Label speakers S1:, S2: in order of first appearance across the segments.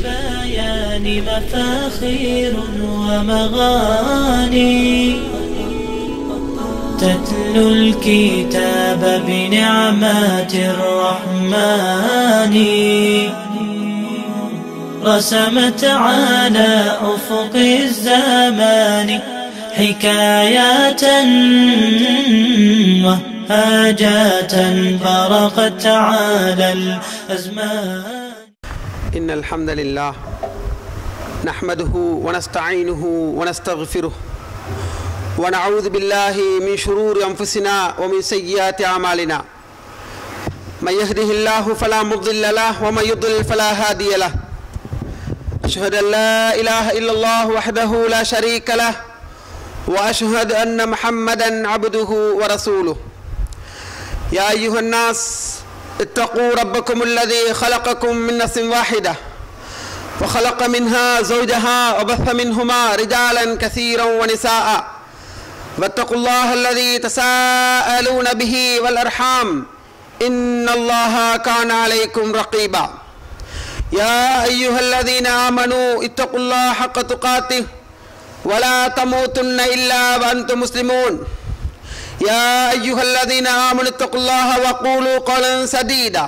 S1: البيان مفاخير ومغاني تتلو الكتاب بنعمات الرحمن رسمت على أفق الزمان حكايات وهاجات برقت على الأزمان.
S2: إن الحمد لله نحمده ونستعينه ونستغفره ونعوذ بالله من شرور أنفسنا ومن سيئات أعمالنا من يهده الله فلا مضل له ومن يضلل فلا هادي له أشهد أن لا إله إلا الله وحده لا شريك له وأشهد أن محمدا عبده ورسوله. يا أيها الناس اتقوا ربكم الذي خلقكم من نفس واحدة وخلق منها زوجها وبث منهما رجالا كثيرا ونساء واتقوا الله الذي تساءلون به والأرحام إن الله كان عليكم رقيبا. يا أيها الذين آمنوا اتقوا الله حق تقاته ولا تموتن إلا وأنتم مسلمون. يا أيها الذين آمنوا اتقوا الله وقولوا قولا سديدا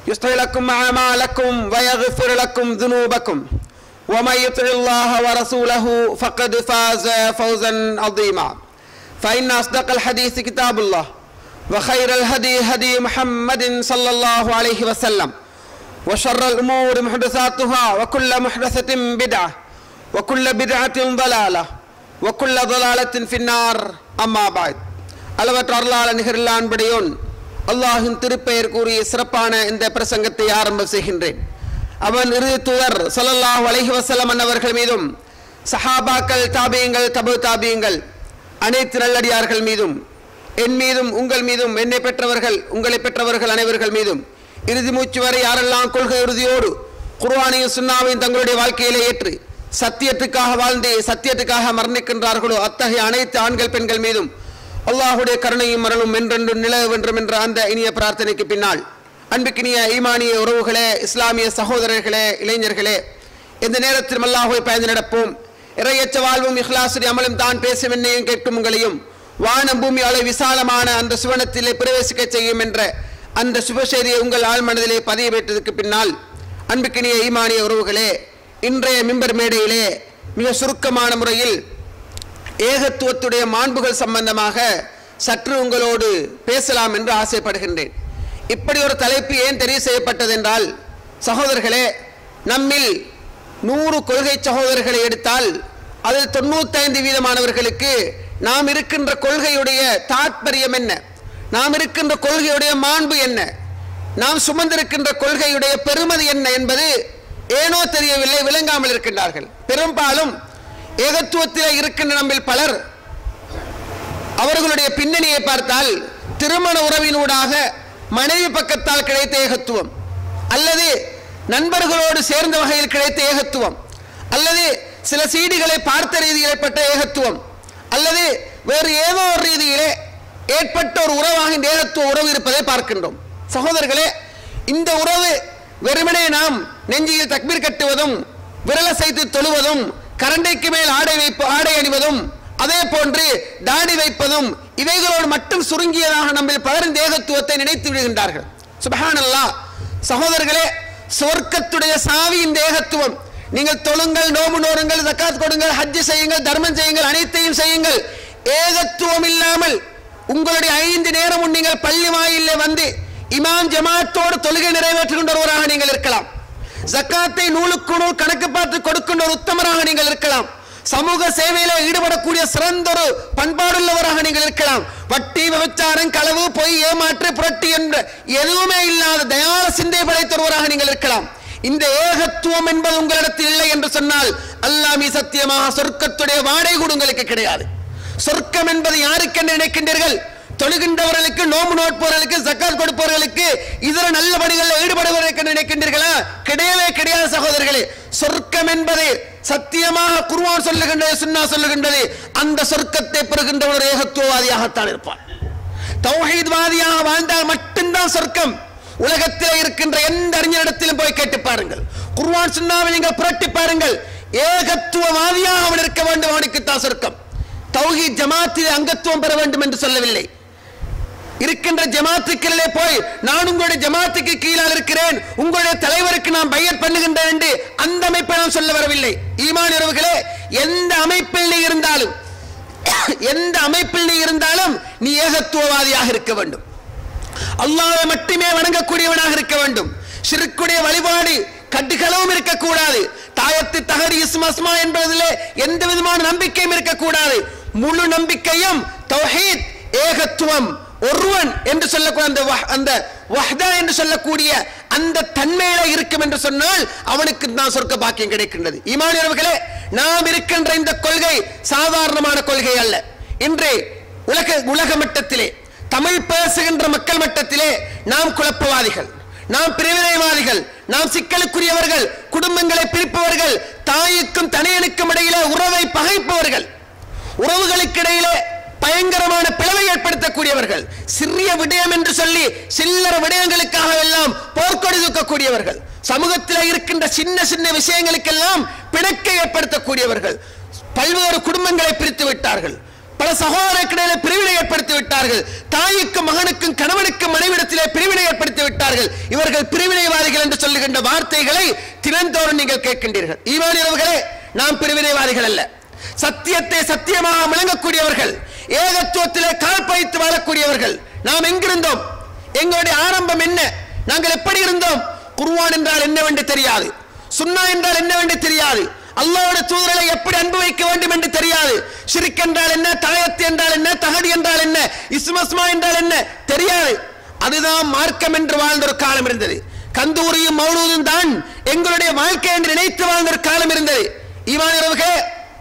S2: يصلح لكم أعمالكم ويغفر لكم ذنوبكم ومن يطع الله ورسوله فقد فاز فوزا عظيما. فإن أصدق الحديث كتاب الله وخير الهدي هدي محمد صلى الله عليه وسلم وشر الأمور محدثاتها وكل محدثة بدعة وكل بدعة ضلالة وكل ضلالة في النار. أما بعد. அளவற்ற அருளாளன் நிகரில்லான் படையோன் அல்லாஹின் திருப்பெயர் கூறி சிறப்பான இந்த பிரசங்கத்தை ஆரம்பம் செய்கின்றேன். அவன் இறுதி தூதர் ஸல்லல்லாஹு அலைஹி வஸல்லம் அவர்கள் மீதும் சஹாபாக்கள் தாபியங்கள் தபு தாபியங்கள் அனைத்து நல்லடியார்கள் மீதும் என் மீதும் உங்கள் மீதும் என்னை பெற்றவர்கள் உங்களை பெற்றவர்கள் அனைவர்கள் மீதும் இறுதி மூச்சு வரை யாரெல்லாம் கொள்கை உறுதியோடு குர்ஆனையும் சுன்னாவையும் தங்களுடைய வாழ்க்கையிலே ஏற்று சத்தியத்துக்காக வாழ்ந்து சத்தியத்துக்காக மரணிக்கின்றார்களோ அத்தகைய அனைத்து ஆண்கள் பெண்கள் மீதும் அல்லாஹுடைய கருணையும் மரணும் என்றென்றும் நிலவ வேண்டும் என்ற அந்த இனிய பிரார்த்தனைக்கு பின்னால் அன்புக்கினிய ஈமானிய உறவுகளே, இஸ்லாமிய சகோதரர்களே, இளைஞர்களே, இந்த நேரத்தில் அல்லாஹ்வை பயந்து நடப்போம். இறையச்ச வாழ்வும் இஹ்லாசுடைய அமலும் தான் பேசும் என்னையும் கேட்கும் உங்களையும் வானம் பூமி அளவு விசாலமான அந்த சுவனத்திலே பிரவேசிக்க செய்யும் என்ற அந்த சுபசெய்தியை உங்கள் ஆழ்மனதிலே பதிய வைத்ததற்கு பின்னால் அன்புக்கினிய ஈமானிய உறவுகளே, இன்றைய மிம்பர் மேடையிலே மிக சுருக்கமான முறையில் ஏகத்துவத்துடைய மாண்புகள் சம்பந்தமாக சற்று உங்களோடு பேசலாம் என்று ஆசைப்படுகின்றேன். இப்படி ஒரு தலைப்பு ஏன் தெரிவு செய்யப்பட்டது என்றால், சகோதரர்களே, நம்மில் 100 கொள்கை சகோதரர்களை எடுத்தால் அதில் 95% நாம் இருக்கின்ற கொள்கையுடைய தாத்பரியம் என்ன, நாம் இருக்கின்ற கொள்கையுடைய மாண்பு என்ன, நாம் சுமந்திருக்கின்ற கொள்கையுடைய பெருமதி என்ன என்பது ஏனோ தெரியவில்லை, விளங்காமல் இருக்கின்றார்கள். பெரும்பாலும் ஏகத்துவத்தில் இருக்கின்ற நம்மில் பலர் அவர்களுடைய பின்னணியை பார்த்தால் திருமண உறவினூடாக மனைவி பக்கத்தால் கிடைத்த ஏகத்துவம், அல்லது நண்பர்களோடு சேர்ந்த வகையில் கிடைத்த ஏகத்துவம், அல்லது சில சீடிகளை பார்த்த ரீதியில் ஏற்பட்ட ஏகத்துவம், அல்லது வேறு ஏதோ ஒரு ரீதியிலே ஏற்பட்ட ஒரு உறவாக இந்த ஏகத்துவ உறவு இருப்பதை பார்க்கின்றோம். சகோதரர்களே, இந்த உறவு வெறுமனே நாம் நெஞ்சியில் தக்பீர் கட்டுவதும் விரலசைத்து தொழுவதும் கரண்டைக்கு மேல் ஆடை அணிவதும் அதே போன்று தாடி வைப்பதும் இவைகளோடு மட்டும் சுருங்கியதாக நம்மில் பலரின் ஏகத்துவத்தை நினைத்து விடுகின்றார்கள். சுப்ஹானல்லாஹ். சகோதரர்களே, சொர்க்கத்துடைய சாவி இந்த ஏகத்துவம். நீங்கள் தொழுங்கள், நோம்பு நோருங்கள், ஜக்காத் கொடுங்கள், ஹஜ் செய்யுங்கள், தர்மம் செய்யுங்கள், அனைத்தையும் செய்யுங்கள். ஏகத்துவம் இல்லாமல் உங்களுடைய 5 நேரமும் நீங்கள் பள்ளி வாயிலே வந்து இமாம் ஜமாத்தோடு தொழுகை நிறைவேற்றுகின்ற ஒருவராக நீங்கள் இருக்கலாம். ஜக்காத்தை நூலுக்கு நூல் கணக்கு பார்த்து கொடுக்கின்ற ஒரு உத்தமராக நீங்கள் இருக்கலாம். சமூக சேவையில ஈடுபடக்கூடிய சிறந்த ஒரு பண்பாடுள்ளவராக நீங்கள் இருக்கலாம். வட்டி, விபச்சாரம், களவு, பொய், ஏமாற்று, புரட்டி என்ற எதுவுமே இல்லாத தயால சிந்தை படைத்த ஒருவராக நீங்கள் இருக்கலாம். இந்த ஏகத்துவம் என்பது உங்களிடத்தில் இல்லை என்று சொன்னால் அல்லாஹ் சத்தியமாக சொர்க்கத்துடைய வாடை கூட உங்களுக்கு கிடையாது. சொர்க்கம் என்பது யாருக்கென்று நினைக்கின்றீர்கள்? தொழுகின்றவர்களுக்கு, நோம்பு நோட்பவர்களுக்கு, ஜக்காத் கொடுப்பவர்களுக்கு, இதர நல்ல பணிகளில் ஈடுபடுவதற்கு நினைக்கின்றீர்களா? கிடையவே கிடையாது சகோதரர்களே. சொர்க்கம் என்பது சத்தியமாக குர்ஆன் சொல்லுகின்றது, சுன்னah சொல்லுகின்றது. அந்த சொர்க்கத்தை பெறுகின்ற ஒரு ஏகத்துவவாதியாகத்தான் இருப்பார். தௌஹீத்வாதியாக வாழ்ந்தால் மட்டும்தான் சொர்க்கம். உலகத்தில் இருக்கின்ற எந்த அறிஞரிடத்திலும் போய் கேட்டு பாருங்கள், குர்ஆன் சுன்னாவை நீங்கள் புரட்டி பாருங்கள், ஏகத்துவவாதியாக அவன் இருக்க வேண்டும், அவனுக்கு தான் சொர்க்கம். தௌஹீத் ஜமாத்தில் அங்கத்துவம் பெற வேண்டும் என்று சொல்லவில்லை. இருக்கின்ற ஜமாத்துக்களிலே போய் நான் உங்களுடைய ஜமாத்துக்கு கீழால் இருக்கிறேன், உங்களுடைய தலைவருக்கு நான் பையத் பண்ணுகின்றேன் என்று அந்த அமைப்பை நான் சொல்ல வரவில்லை. ஈமான் உறவுகளே, எந்த அமைப்பில் நீ இருந்தாலும் நீ ஏகத்துவவாதியாக இருக்க வேண்டும். அல்லாஹ்வை மட்டுமே வணங்கக்கூடியவனாக இருக்க வேண்டும். ஷிர்க்குடைய வழிபாடு கட்டுகளவும் இருக்கக்கூடாது. தாயத்து தஹரி இஸ்மா என்பதிலே எந்த விதமான நம்பிக்கையும் இருக்கக்கூடாது. முழு நம்பிக்கையும் தௌஹீத், ஏகத்துவம், ஒருவன் என்று சொல்லக்கூடிய அந்த வஹ்தா என்று சொல்லக்கூடிய அந்த தன்மையில இருக்கும் என்று சொன்னால் அவனுக்கு தான் சொர்க்க பாக்கியம் கிடைக்கின்றது. ஈமானியர்களே, நாம் இருக்கின்ற இந்த கொள்கை சாதாரணமான கொள்கை அல்ல. இன்று உலக மட்டத்திலே, தமிழ் பேசுகின்ற மக்கள் மட்டத்திலே நாம் குழப்பவாதிகள், நாம் பிரிவினைவாதிகள், நாம் சிக்கலுக்குரியவர்கள், குடும்பங்களை பிரிப்பவர்கள், தாய்க்கும் தனையனுக்கும் இடையிலே உறவை பகைப்பவர்கள், உறவுகளுக்கு இடையிலே பயங்கரமான பிளவை ஏற்படுத்தக்கூடியவர்கள், சிறிய விடயம் என்று சொல்லி சில்லற விடயங்களுக்காக எல்லாம் போர்க்கொடி தூக்கக்கூடியவர்கள், சமூகத்தில் இருக்கின்ற சின்ன சின்ன விஷயங்களுக்கெல்லாம் பிணக்கை ஏற்படுத்தக்கூடியவர்கள், பல்வேறு குடும்பங்களை பிரித்து விட்டார்கள், பல சகோதரர்களிடையே பிரிவினை ஏற்படுத்தி விட்டார்கள், தாய்க்கும் மகனுக்கும் கணவனுக்கும் மனைவிடத்திலே பிரிவினை ஏற்படுத்தி விட்டார்கள். இவர்கள் பிரிவினைவாதிகள் என்று சொல்லுகின்ற வார்த்தைகளை தினந்தோறும் நீங்கள் கேட்கின்றீர்கள். ஈமானியர்களே, நாம் பிரிவினைவாதிகள் அல்ல. சத்தியத்தை சத்தியமாக விளங்கக்கூடியவர்கள், ஏகத்துவத்திலே கால் பதித்து வாழக்கூடியவர்கள். நாம் எங்கிருந்தோம்? எங்களுடைய ஆரம்பம் என்ன? நாங்கள் எப்படி இருந்தோம்? குர்ஆன் என்றால் என்னவென்று தெரியாது, சுன்னா என்றால் என்னவென்று தெரியாது, அல்லாஹ்வுடைய தூதரை எப்படி அன்பு வைக்க வேண்டும் என்று தெரியாது, ஷிர்க் என்றால் என்ன, தாயத்து என்றால் என்ன, தஹதி என்றால் என்ன, இஸ்மா என்றால் என்ன தெரியாது. அதுதான் மார்க்கம் என்று வாழ்ந்த ஒரு காலம் இருந்தது. கந்தூரியும் மௌலூதும் தான் எங்களுடைய வாழ்க்கை என்று நினைத்து வாழ்ந்த ஒரு காலம் இருந்தது. ஈமானியர்களே,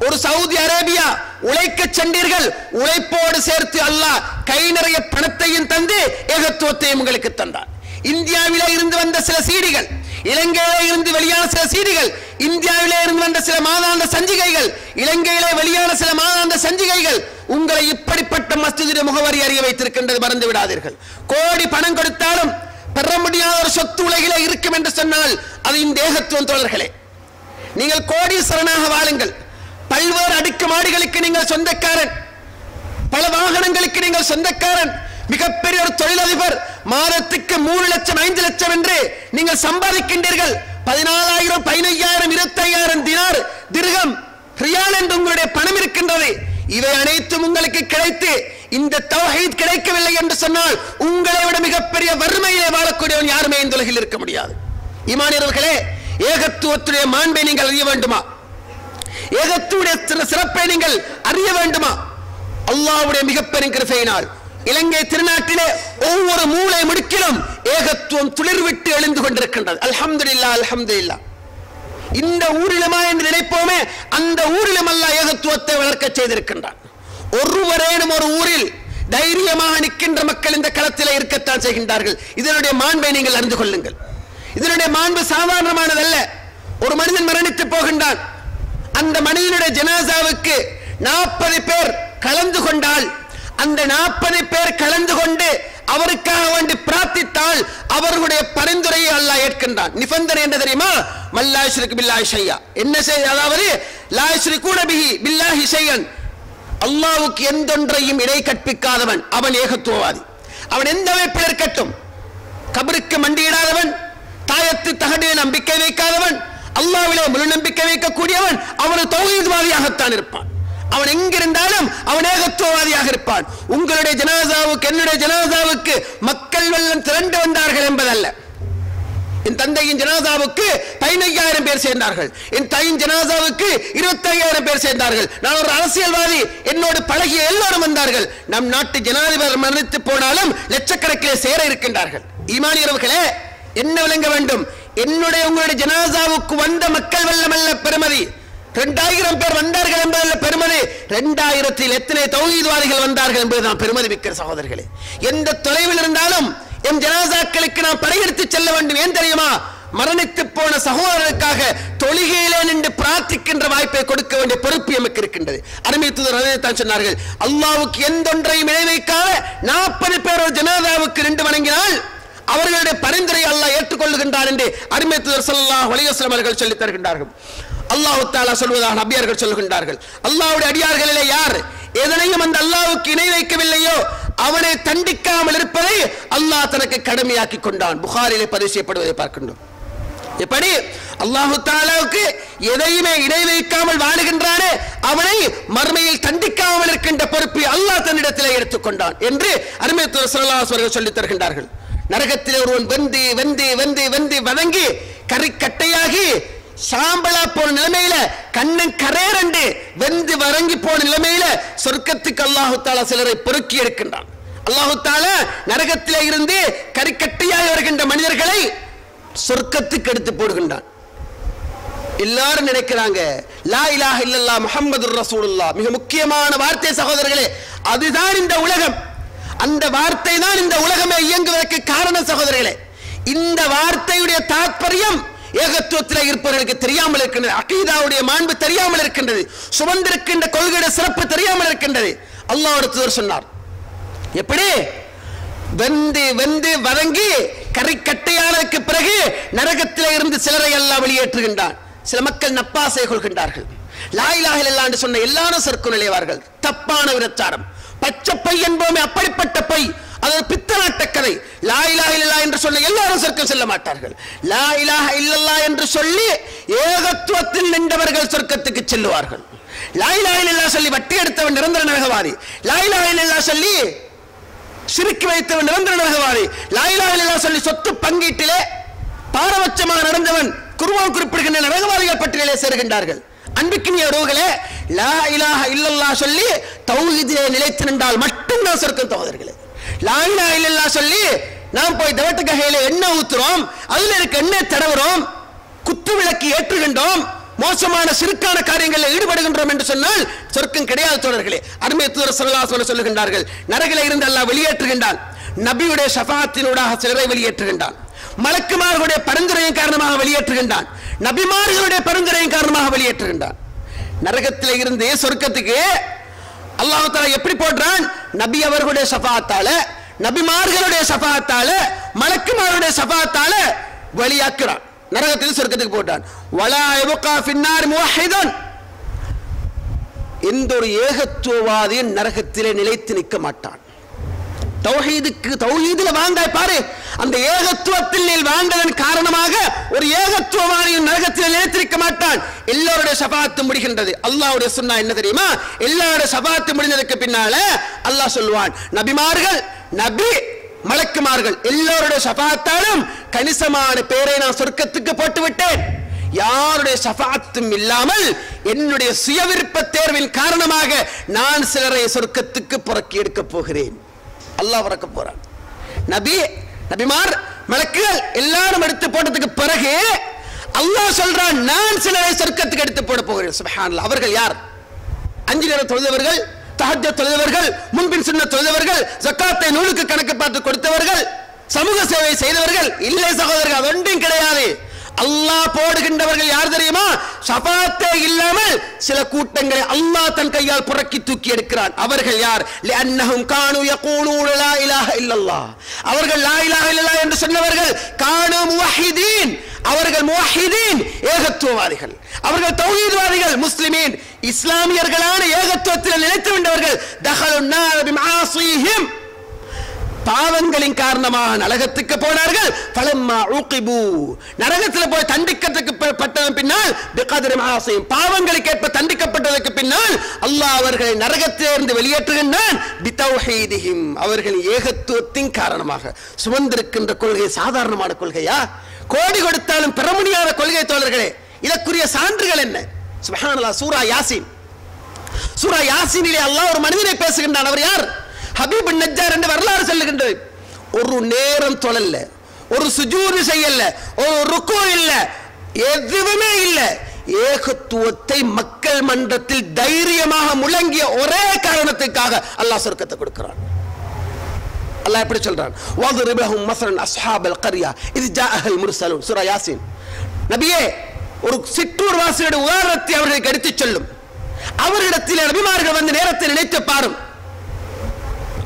S2: ஒரு சவுதி அரேபியா உழைக்க சென்றீர்கள், உழைப்போடு சேர்த்து அல்லாஹ் கை நிறைய பணத்தையும் தந்து ஏகத்துவத்தையும் உங்களுக்கு தந்தார். இந்தியாவிலே இருந்து வந்த சில சீடிகள், இலங்கையிலே இருந்து வெளியான சில சீடிகள், இந்தியாவிலே இருந்து வந்த சில மாதாந்த சஞ்சிகைகள், இலங்கையிலே வெளியான சில மாதாந்த சஞ்சிகைகள் உங்களை இப்படிப்பட்ட மஸ்ஜிதுடைய முகவரி அறிய வைத்திருக்கின்றது, மறந்து விடாதீர்கள். கோடி பணம் கொடுத்தாலும் பெற முடியாத ஒரு சொத்து உலகிலே இருக்கும் என்று சொன்னால் அது இந்த ஏகத்துவம். தோழர்களே, நீங்கள் கோடீஸ்வரனாக வாழுங்கள், பல்வேறு அடுக்கு மாடிகளுக்கு நீங்கள் சொந்தக்காரன், பல வாகனங்களுக்கு நீங்கள் சொந்தக்காரன், மிகப்பெரிய ஒரு தொழிலதிபர், மாதத்துக்கு 3 லட்சம் 5 லட்சம் என்று நீங்கள் சம்பாதிக்கின்றீர்கள். 14,000 15,000 25,000 தினார், திர்ஹம், ரியால் என்று உங்களுடைய பணம் இருக்கின்றது. இவை அனைத்தும் உங்களுக்கு கிடைத்து இந்த தௌஹீத் கிடைக்கவில்லை என்று சொன்னால் உங்களை விட மிகப்பெரிய வறுமையிலே வாழக்கூடியவன் யாருமே இந்த உலகில் இருக்க முடியாது. ஈமானியர்களே, ஏகத்துவத்துடைய மாண்பை நீங்கள் அறிய வேண்டுமா? ஏகத்துவடைய சிறப்பை நீங்கள் அறிய வேண்டுமா? அல்லாஹ்வுடைய மிகப்பெரிய கிருபையினால் இலங்கை திருநாட்டிலே ஒவ்வொரு மூலை முடுக்கிலும் ஏகத்துவம் துளிர்விட்டு எழுந்து கொண்டிருக்கின்றது. அல்ஹம்துலில்லாஹ், அல்ஹம்துலில்லாஹ். இந்த ஊரிலுமா என்று நினைப்போமே, அந்த ஊரிலும் அல்லாஹ் ஏகத்துவத்தை வளர்க்க செய்திருக்கின்றான். ஒருவரேனும் ஒரு ஊரில் தைரியமாக நிற்கின்ற மக்கள் இந்த களத்தில் இருக்கத்தான் செய்கின்றார்கள். இதனுடைய மாண்பை நீங்கள் அறிந்து கொள்ளுங்கள். இதனுடைய மாண்பு சாதாரணமானதல்ல. ஒரு மனிதன் மரணித்து போகின்றான், அந்த மனிதனுடைய ஜனாசாவுக்கு 40 பேர் கலந்து கொண்டால், அந்த 40 பேர் கலந்து கொண்டு அவருக்காக வேண்டி பிரார்த்தித்தால் அவர்களுடைய பரிந்துரையை அல்லாஹ் ஏற்கின்றான். நிபந்தனை என்ன தெரியுமா? மல்லா யுஷ்ரிகு பில்லாஹி ஷையா, என்ன செய்ய, அதாவது லா யுஷ்ரிகுன பிஹி பில்லாஹி ஷையன், அல்லாஹ்வுக்கு எந்தொன்றையும் இணை கற்பிக்காதவன் அவன் ஏகத்துவவாதி. அவன் எந்த அமைப்பில் இருக்கட்டும், கபருக்கு மண்டியிடாதவன், தாயத்து தஹதிலே நம்பிக்கை வைக்காதவன், அல்லாஹ்விலே முழு நம்பிக்கை வைக்கக்கூடியவன், அவன் தௌஹீத்வாதியாகத்தான் இருப்பான். அவன் எங்கிருந்தாலும் அவன் ஏகத்துவவாதியாக இருப்பான். உங்களுடைய ஜனாசாவுக்கு, என்னுடைய ஜனாசாவுக்கு மக்கள் வெள்ளம் திரண்டு வந்தார்கள் என்பதல்ல. என் தந்தையின் ஜனாசாவுக்கு 15,000 பேர் சேர்ந்தார்கள், என் தாயின் ஜனாசாவுக்கு 25,000 பேர் சேர்ந்தார்கள். நான் ஒரு அரசியல்வாதி, என்னோடு பழகிய எல்லோரும் வந்தார்கள். நம் நாட்டு ஜனாதிபதி மரணித்து போனாலும் லட்சக்கணக்கிலே சேர இருக்கின்றார்கள். ஈமானியர்களே, என்ன விளங்க வேண்டும்? என்னுடைய உங்களுடைய ஜனாசாவுக்கு வந்த மக்கள் வெள்ளம் அல்ல பெருமதி, 2000 பேர் வந்தார்கள் என்பதல்ல பெருமதி, 2000 எத்தனை தௌஹீத்வாதிகள் வந்தார்கள் என்பதுதான் பெருமதி மிக்க சகோதரர்களே. எந்த தொலைவில் இருந்தாலும் என் ஜனாசாக்களுக்கு நாம் படையெடுத்து செல்ல வேண்டும். ஏன் தெரியுமா? மரணித்து போன சகோதரருக்காக தொழுகையிலே நின்று பிரார்த்திக்கின்ற வாய்ப்பை கொடுக்க வேண்டிய பொறுப்பு எமக்கு இருக்கின்றது. அருமை தூதர் அதைத்தான் சொன்னார்கள், அல்லாஹ்வுக்கு எந்தொன்றையும் இணை வைக்காத 40 பேர் ஒரு ஜனாசாவுக்கு நின்று வணங்கினால் அவர்களுடைய பரிந்துரை அல்லாஹ் ஏற்றுக்கொள்ளுகின்றான் என்று அருமை தூதர் ஸல்லல்லாஹு அலைஹி வஸல்லம் அவர்கள் சொல்லித் தருகின்றார்கள். அல்லாஹ் தஆலா சொல்வதாக நபியர்கள் சொல்கின்றார்கள், அல்லாஹ்வுடைய அடியார்களிலே யார் எதனையும் அந்த அல்லாஹ்வுக்கு இணை வைக்கவில்லையோ அவனை தண்டிக்காமல் இருப்பதை அல்லாஹ் தனக்கு கடமையாக்கி கொண்டான். புகாரிலே பதிவு செய்யப்படுவதை பார்க்கின்றோம். எப்படி அல்லாஹ் தஆலாவுக்கு எதையுமே இணை வைக்காமல் வாழுகின்றானே அவனை மறுமையில் தண்டிக்காமல் இருக்கின்ற பொறுப்பை அல்லாஹ் தன்னிடத்திலே எடுத்துக்கொண்டான் என்று அருமை தூதர் ஸல்லல்லாஹு அலைஹி வஸல்லம் சொல்லித் தருகின்றார்கள். நரகத்திலே ஒருவன் வெந்து வெந்து வெந்து வெந்து வதங்கி கரிக்கட்டையாகி சாம்பலா போன நிலைமையில கண்ணன் கரேரண்டு வெந்து வரங்கி போன நிலைமையில சொர்க்கத்துக்கு அல்லாஹு தஆலா சிலரை பொறுக்கி எடுக்கின்றான். அல்லாஹு தஆலா நரகத்திலே இருந்து கரிக்கட்டையாய் வருகின்ற மனிதர்களை சொர்க்கத்துக்கு எடுத்து போடுகின்றான். எல்லாரும் நினைக்கிறாங்க லா இலாஹ இல்லல்லாஹ் முஹம்மதுர் ரசூலுல்லாஹ் மிக முக்கியமான வார்த்தை சகோதரர்களே, அதுதான் இந்த உலகம், அந்த வார்த்தை தான் இந்த உலகமே இயங்குவதற்கு காரணம் சகோதரர்களே. இந்த வார்த்தையுடைய தாற்பயம் ஏகத்துவத்தில் இருப்பவர்களுக்கு தெரியாமல் இருக்கின்றது, அகீதாவுடைய மாண்பு தெரியாமல் இருக்கின்றது, சுமந்திருக்கின்ற கொள்கையுடைய சிறப்பு தெரியாமல் இருக்கின்றது. அல்லாஹ்வுடைய தூதர் சொன்னார், எப்படி வெந்து வெந்து வதங்கி கரிக்கட்டையானதுக்கு பிறகு நரகத்திலே இருந்து சிலரை எல்லாம் வெளியேற்றுகின்றான். சில மக்கள் நப்பாசை கொள்கின்றார்கள், லா இலாஹ இல்லல்லாஹ் என்று சொன்ன எல்லாரும் சொர்க்கம் நுழைவார்கள். தப்பான விபச்சாரம், பச்சை பை என்போமே அப்படிப்பட்ட பை, அது பித்தலாட்ட கதை. லா இலாஹ இல்லல்லாஹ் என்று சொன்ன எல்லாரும் சொர்க்கம் செல்ல மாட்டார்கள். லா இலாஹ இல்லல்லாஹ் என்று சொல்லி ஏகத்துவத்தில் நின்றவர்கள் சொர்க்கத்துக்கு செல்லுவார்கள். லா இலாஹ இல்லல்லாஹ் சொல்லி வட்டி எடுத்தவன் நிரந்தர நரகவாதி, லா இலாஹ இல்லல்லாஹ் சொல்லி சிரிக்கு வைத்தவன் நிரந்தர நரகவாதி, லா இலாஹ இல்லல்லாஹ் சொல்லி சொத்து பங்கீட்டிலே பாரபட்சமாக நடந்தவன் குர்ஆன் குறிப்பிடுகின்ற நரகவாதிகள் பட்டியலிலே சேர்கின்றார்கள். அன்பிற்கினியவர்களே, லா இலாஹ இல்லல்லாஹ் சொல்லி தௌஹீதிலே நிலைத்து நின்றால் மட்டும்தான் சொர்க்கம் சகோதரர்களே. லா இலாஹ இல்லல்லாஹ் சொல்லி நாம் போய் தவட்ட ககையில எண்ணெய் ஊத்துறோம், அதுல இருக்க எண்ணெய் தடவுறோம், குத்து விளக்கு ஏற்றுகின்றோம், மோசமான சிறுக்கான காரியங்களில் ஈடுபடுகின்றோம் என்று சொன்னால் சொர்க்கம் கிடையாது தோழர்களே. அருமை தூதர் ஸல்லல்லாஹு அலைஹி வஸல்லம் சொல்லுகின்றார்கள், நரகிலே இருந்து அல்லாஹ் வெளியேற்றுகின்றான், நபியுடைய ஷஃபாஅத்தினூடாக சிலரை வெளியேற்றுகின்றான், மலக்குமார்களுடைய பரிந்துரையின் காரணமாக வெளியேற்றுகின்றான், நபிமார்களுடைய பரிந்துரையின் காரணமாக வெளியேற்றுகின்றான். நரகத்திலே இருந்து சொர்க்கத்துக்கு அல்லாஹ் தஆலா எப்படி போடுறான்? நபி அவர்களுடைய ஷஃபாஅத்தால, நபிமார்களுடைய ஷஃபாஅத்தால, மலக்குமார்களுடைய ஷஃபாஅத்தால வெளியாக்குறான். நரகத்தில் சொர்க்கத்துக்கு போட்டான். வலா யபகா ஃபின்னார் முவஹிதன், எந்த ஒரு ஏகத்துவவாதியும் நரகத்திலே நிலைத்து நிற்க மாட்டான். தௌஹீதுல வாழ்ந்தாய் பாரு, அந்த ஏகத்துவத்தில் நீ வாழ்ந்ததன் காரணமாக ஒரு ஏகத்துவவாதியும் நரகத்தில் நிலைத்திருக்க மாட்டான். எல்லாருடைய ஷஃபாஅத்து முடிகின்றது. அல்லாஹ்வுடைய சுன்னா என்ன தெரியுமா? எல்லாருடைய ஷஃபாஅத்து முடிந்ததற்கு பின்னால அல்லாஹ் சொல்வான், நபிமார்கள், நபி மலக்குமார்கள் எல்லாருடைய ஷஃபாஅத்தாலும் கணிசமான பேரை நான் சொர்க்கத்துக்கு போட்டு விட்டேன். யாருடைய ஷஃபாஅத்தும் இல்லாமல் என்னுடைய சுயவிருப்ப தேர்வின் காரணமாக நான் சிலரை சொர்க்கத்துக்கு புறக்கி எடுக்க போகிறேன். அல்லாஹ் வரக்க போறான். நபி, நபிமார், மலக்குகள் எல்லாரும் எடுத்து போட்டதுக்கு பிறகு அல்லாஹ் சொல்றான், நான் சிலரை சொர்க்கத்துக்கு எடுத்து போட போகிறேன். சுப்ஹானல்லாஹ். அவர்கள் யார்? 5 நேரம் தொழுதவர்கள், தஹஜ்ஜத் தொழுதவர்கள், முன்பின் சுன்னத் தொழுதவர்கள், ஜக்காத்தை நூலுக்கு கணக்கு பார்த்து கொடுத்தவர்கள், சமூக சேவை செய்தவர்கள் இல்லை சகோதரர்கள், அது ஒன்றும் கிடையாது. அல்லாஹ் போடுகின்றவர்கள் யார் தெரியுமா? ஷஃபாஅத்தே இல்லாமல் சில கூட்டங்களை அல்லாஹ் தன் கையால் புறக்கி தூக்கி எடுக்கிறான். அவர்கள் யார்? லிஅன்னஹும் கானூ யகூலூன லா இலாஹ இல்லல்லாஹ், அவர்கள் லா இலாஹ இல்லல்லாஹ் என்று சொன்னவர்கள் கானூ முவஹிதீன், அவர்கள் முவஹிதீன் ஏகத்துவவாதிகள், அவர்கள் தௌஹீத்வாதிகள், முஸ்லிமீன் இஸ்லாமியர்களான ஏகத்துவத்தில் நிலைத்து விட்டவர்கள். தஹலுன் நார் பிமஆஸிஹிம், பாவங்களின் காரணமாக நரகத்துக்கு போனார்கள். ஃபலம்மா உகிபு, நரகத்தில் போய் தண்டிக்கப்பட்டதன் பின்னால் பிகத்ரி மஆஸிஹிம், பாவங்களுக்கு ஏற்ப தண்டிக்கப்பட்டதற்கு பின்னால் அல்லாஹ் அவர்களை நரகத்திலிருந்து வெளியேற்றுகின்றான். பிதௌஹீதிஹிம், அவர்கள் ஏகத்துவத்தின் காரணமாக. சுமந்திருக்கின்ற கொள்கை சாதாரணமான கொள்கையா? கோடி கொடுத்தாலும் பெற முடியாத கொள்கை தோழர்களே. இதற்குரிய சான்றுகள் என்ன? சுப்ஹானல்லாஹ். சூரா யாசீன், சூரா யாசீனிலே அல்லாஹ் ஒரு மனிதனை பேசுகின்றான். அவர் யார்? ஹபீப் நஜ்ஜார் என்று வரலாறு சொல்லுகின்றது. ஒரு நேரம் தொழல்ல, ஒரு சுஜூது செய்யல, ஒரு ருக்கு இல்ல, எதுவுமே இல்ல. ஏகத்துவத்தை மக்கள் மன்றத்தில் தைரியமாக முழங்கிய ஒரே காரணத்துக்காக அல்லாஹ் சொர்க்கத்தை கொடுக்கிறான். அல்லாஹ் எப்படி சொல்றான்? வضرب لهم مثلا اصحاب القريه اذ جاءها المرسلون. சூரா யாசீன். நபியே, ஒரு சிற்றூர் வாசியோட உதாரணத்தை அவர்களுக்கு எடுத்துச் சொல்லும். அவரிடத்தில் நபிமார்கள் வந்து நேரத்தை நினைத்து பாரும்.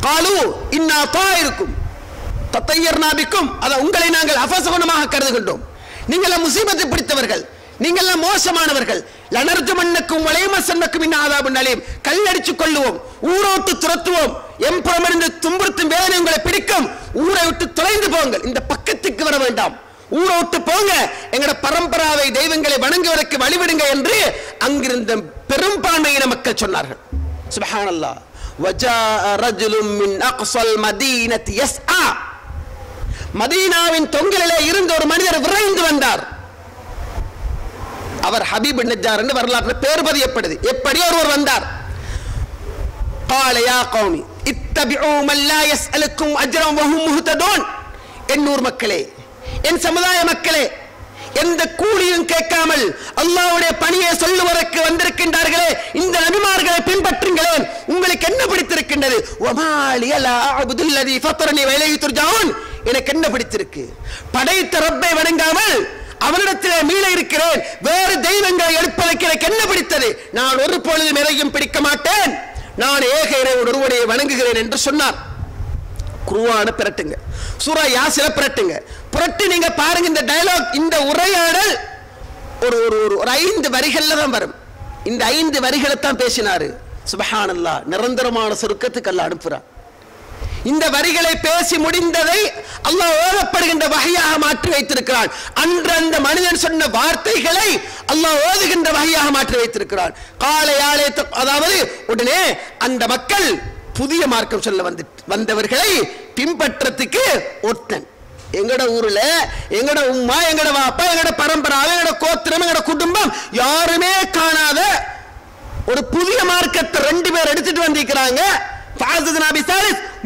S2: காலு இன்னா தாயிருக்கும், தத்தையர்னா பிக்கும், அத உங்களை நாங்கள் அபசகுணமாக கருதுகின்றோம். நீங்கள் முசீபத்தை பிடித்தவர்கள், நீங்கள் மோசமானவர்கள். லனர்ஜுமன்னக்கும் வலைமசன்னக்கும் இன்ன ஆதாபுன் அலீம். கல்லடிச்சு கொள்ளுவோம், ஊரோட்டு துரத்துவோம், எம்புறமிருந்து துன்புறுத்தும் வேதனை உங்களை பிடிக்கும், ஊரை விட்டு தொலைந்து போங்கள், இந்த பக்கத்துக்கு வர வேண்டாம், ஊரை விட்டு போங்க, எங்கட பரம்பராவை தெய்வங்களை வணங்குவதற்கு வழிவிடுங்க என்று அங்கிருந்த பெரும்பான்மையின மக்கள் சொன்னார்கள். சுப்ஹானல்லாஹ். வஜாஅ ரஜுலும் மின் அக்ஸல் மதீனத்தி யஸ்ஆ. மதீனாவின் தொங்கலிலே இருந்த ஒரு மனிதர் விரைந்து வந்தார். அவர் ஹபீப் நஜ்ஜார் என்று வரலாற்றில் பேர் பதியப்படுது. எப்படி ஒருவர் வந்தார்? قال يا قوم اتبعوا من لا يسألكم أجرا وهم مهتدون. என்னூர் மக்களே, என் சமுதாய மக்களே, எந்த கூலியும் கேட்காமல் அல்லாஹ்வுடைய பணியை சொல்லுவதற்கு வந்திருக்கின்றார்களே, இந்த நபிமார்களை பின்பற்றுங்களேன். உங்களுக்கு என்ன பிடித்திருக்கின்றது? வமாலிய லா அஅ்புதுல் லதீ ஃபத்தரனி வ இலைஹி துர்ஜஊன். எனக்கு என்ன பிடித்திருக்கு? படைத்த ரப்பை வணங்காமல் அவனிடத்திலே மீள இருக்கிறேன். வேறு தெய்வங்களை எழுப்பதற்கு எனக்கு என்ன பிடித்தது? நான் ஒரு பொழுதும் எதையும் பிடிக்க மாட்டேன், நான் ஏக இறைவன் ஒருவனை வணங்குகிறேன் என்று சொன்னார். குர்ஆன பிரட்டுங்க, சூரா யாசின பிரட்டுங்க, புரட்டி நீங்க பாருங்க. இந்த டயலாக், இந்த உரையாடல் ஒரு ஒரு 5 வரிகள்ல தான் வரும். இந்த 5 வரிகளை தான் பேசினாரு. சுப்ஹானல்லாஹ். நிரந்தரமான சொர்க்கத்துக்கு அல்லாஹ் அனுப்புறான். இந்த வரிகளை பேசி முடிந்ததை அல்லாஹ் ஓதப்படுகின்ற வகையாக மாற்றி வைத்திருக்கிறான். அன்று அந்த மனிதன் சொன்ன வார்த்தைகளை அல்லாஹ் ஓதுகின்ற வகையாக மாற்றி வைத்திருக்கிறான். காலையாலே, அதாவது உடனே அந்த மக்கள் புதிய மார்க்கம் சொல்ல வந்தவர்களை பின்பற்றத்துக்கு ஒருத்தன். எங்கட ஊர்ல எங்கட உம்மா, எங்கட வாப்பா, எங்கட பரம்பரை, எங்கட கோத்திரம், எங்கட குடும்பம் யாருமே காணாத ஒரு புதிய மார்க்கத்தை 2 பேர் எடுத்துட்டு வந்திருக்கிறாங்க.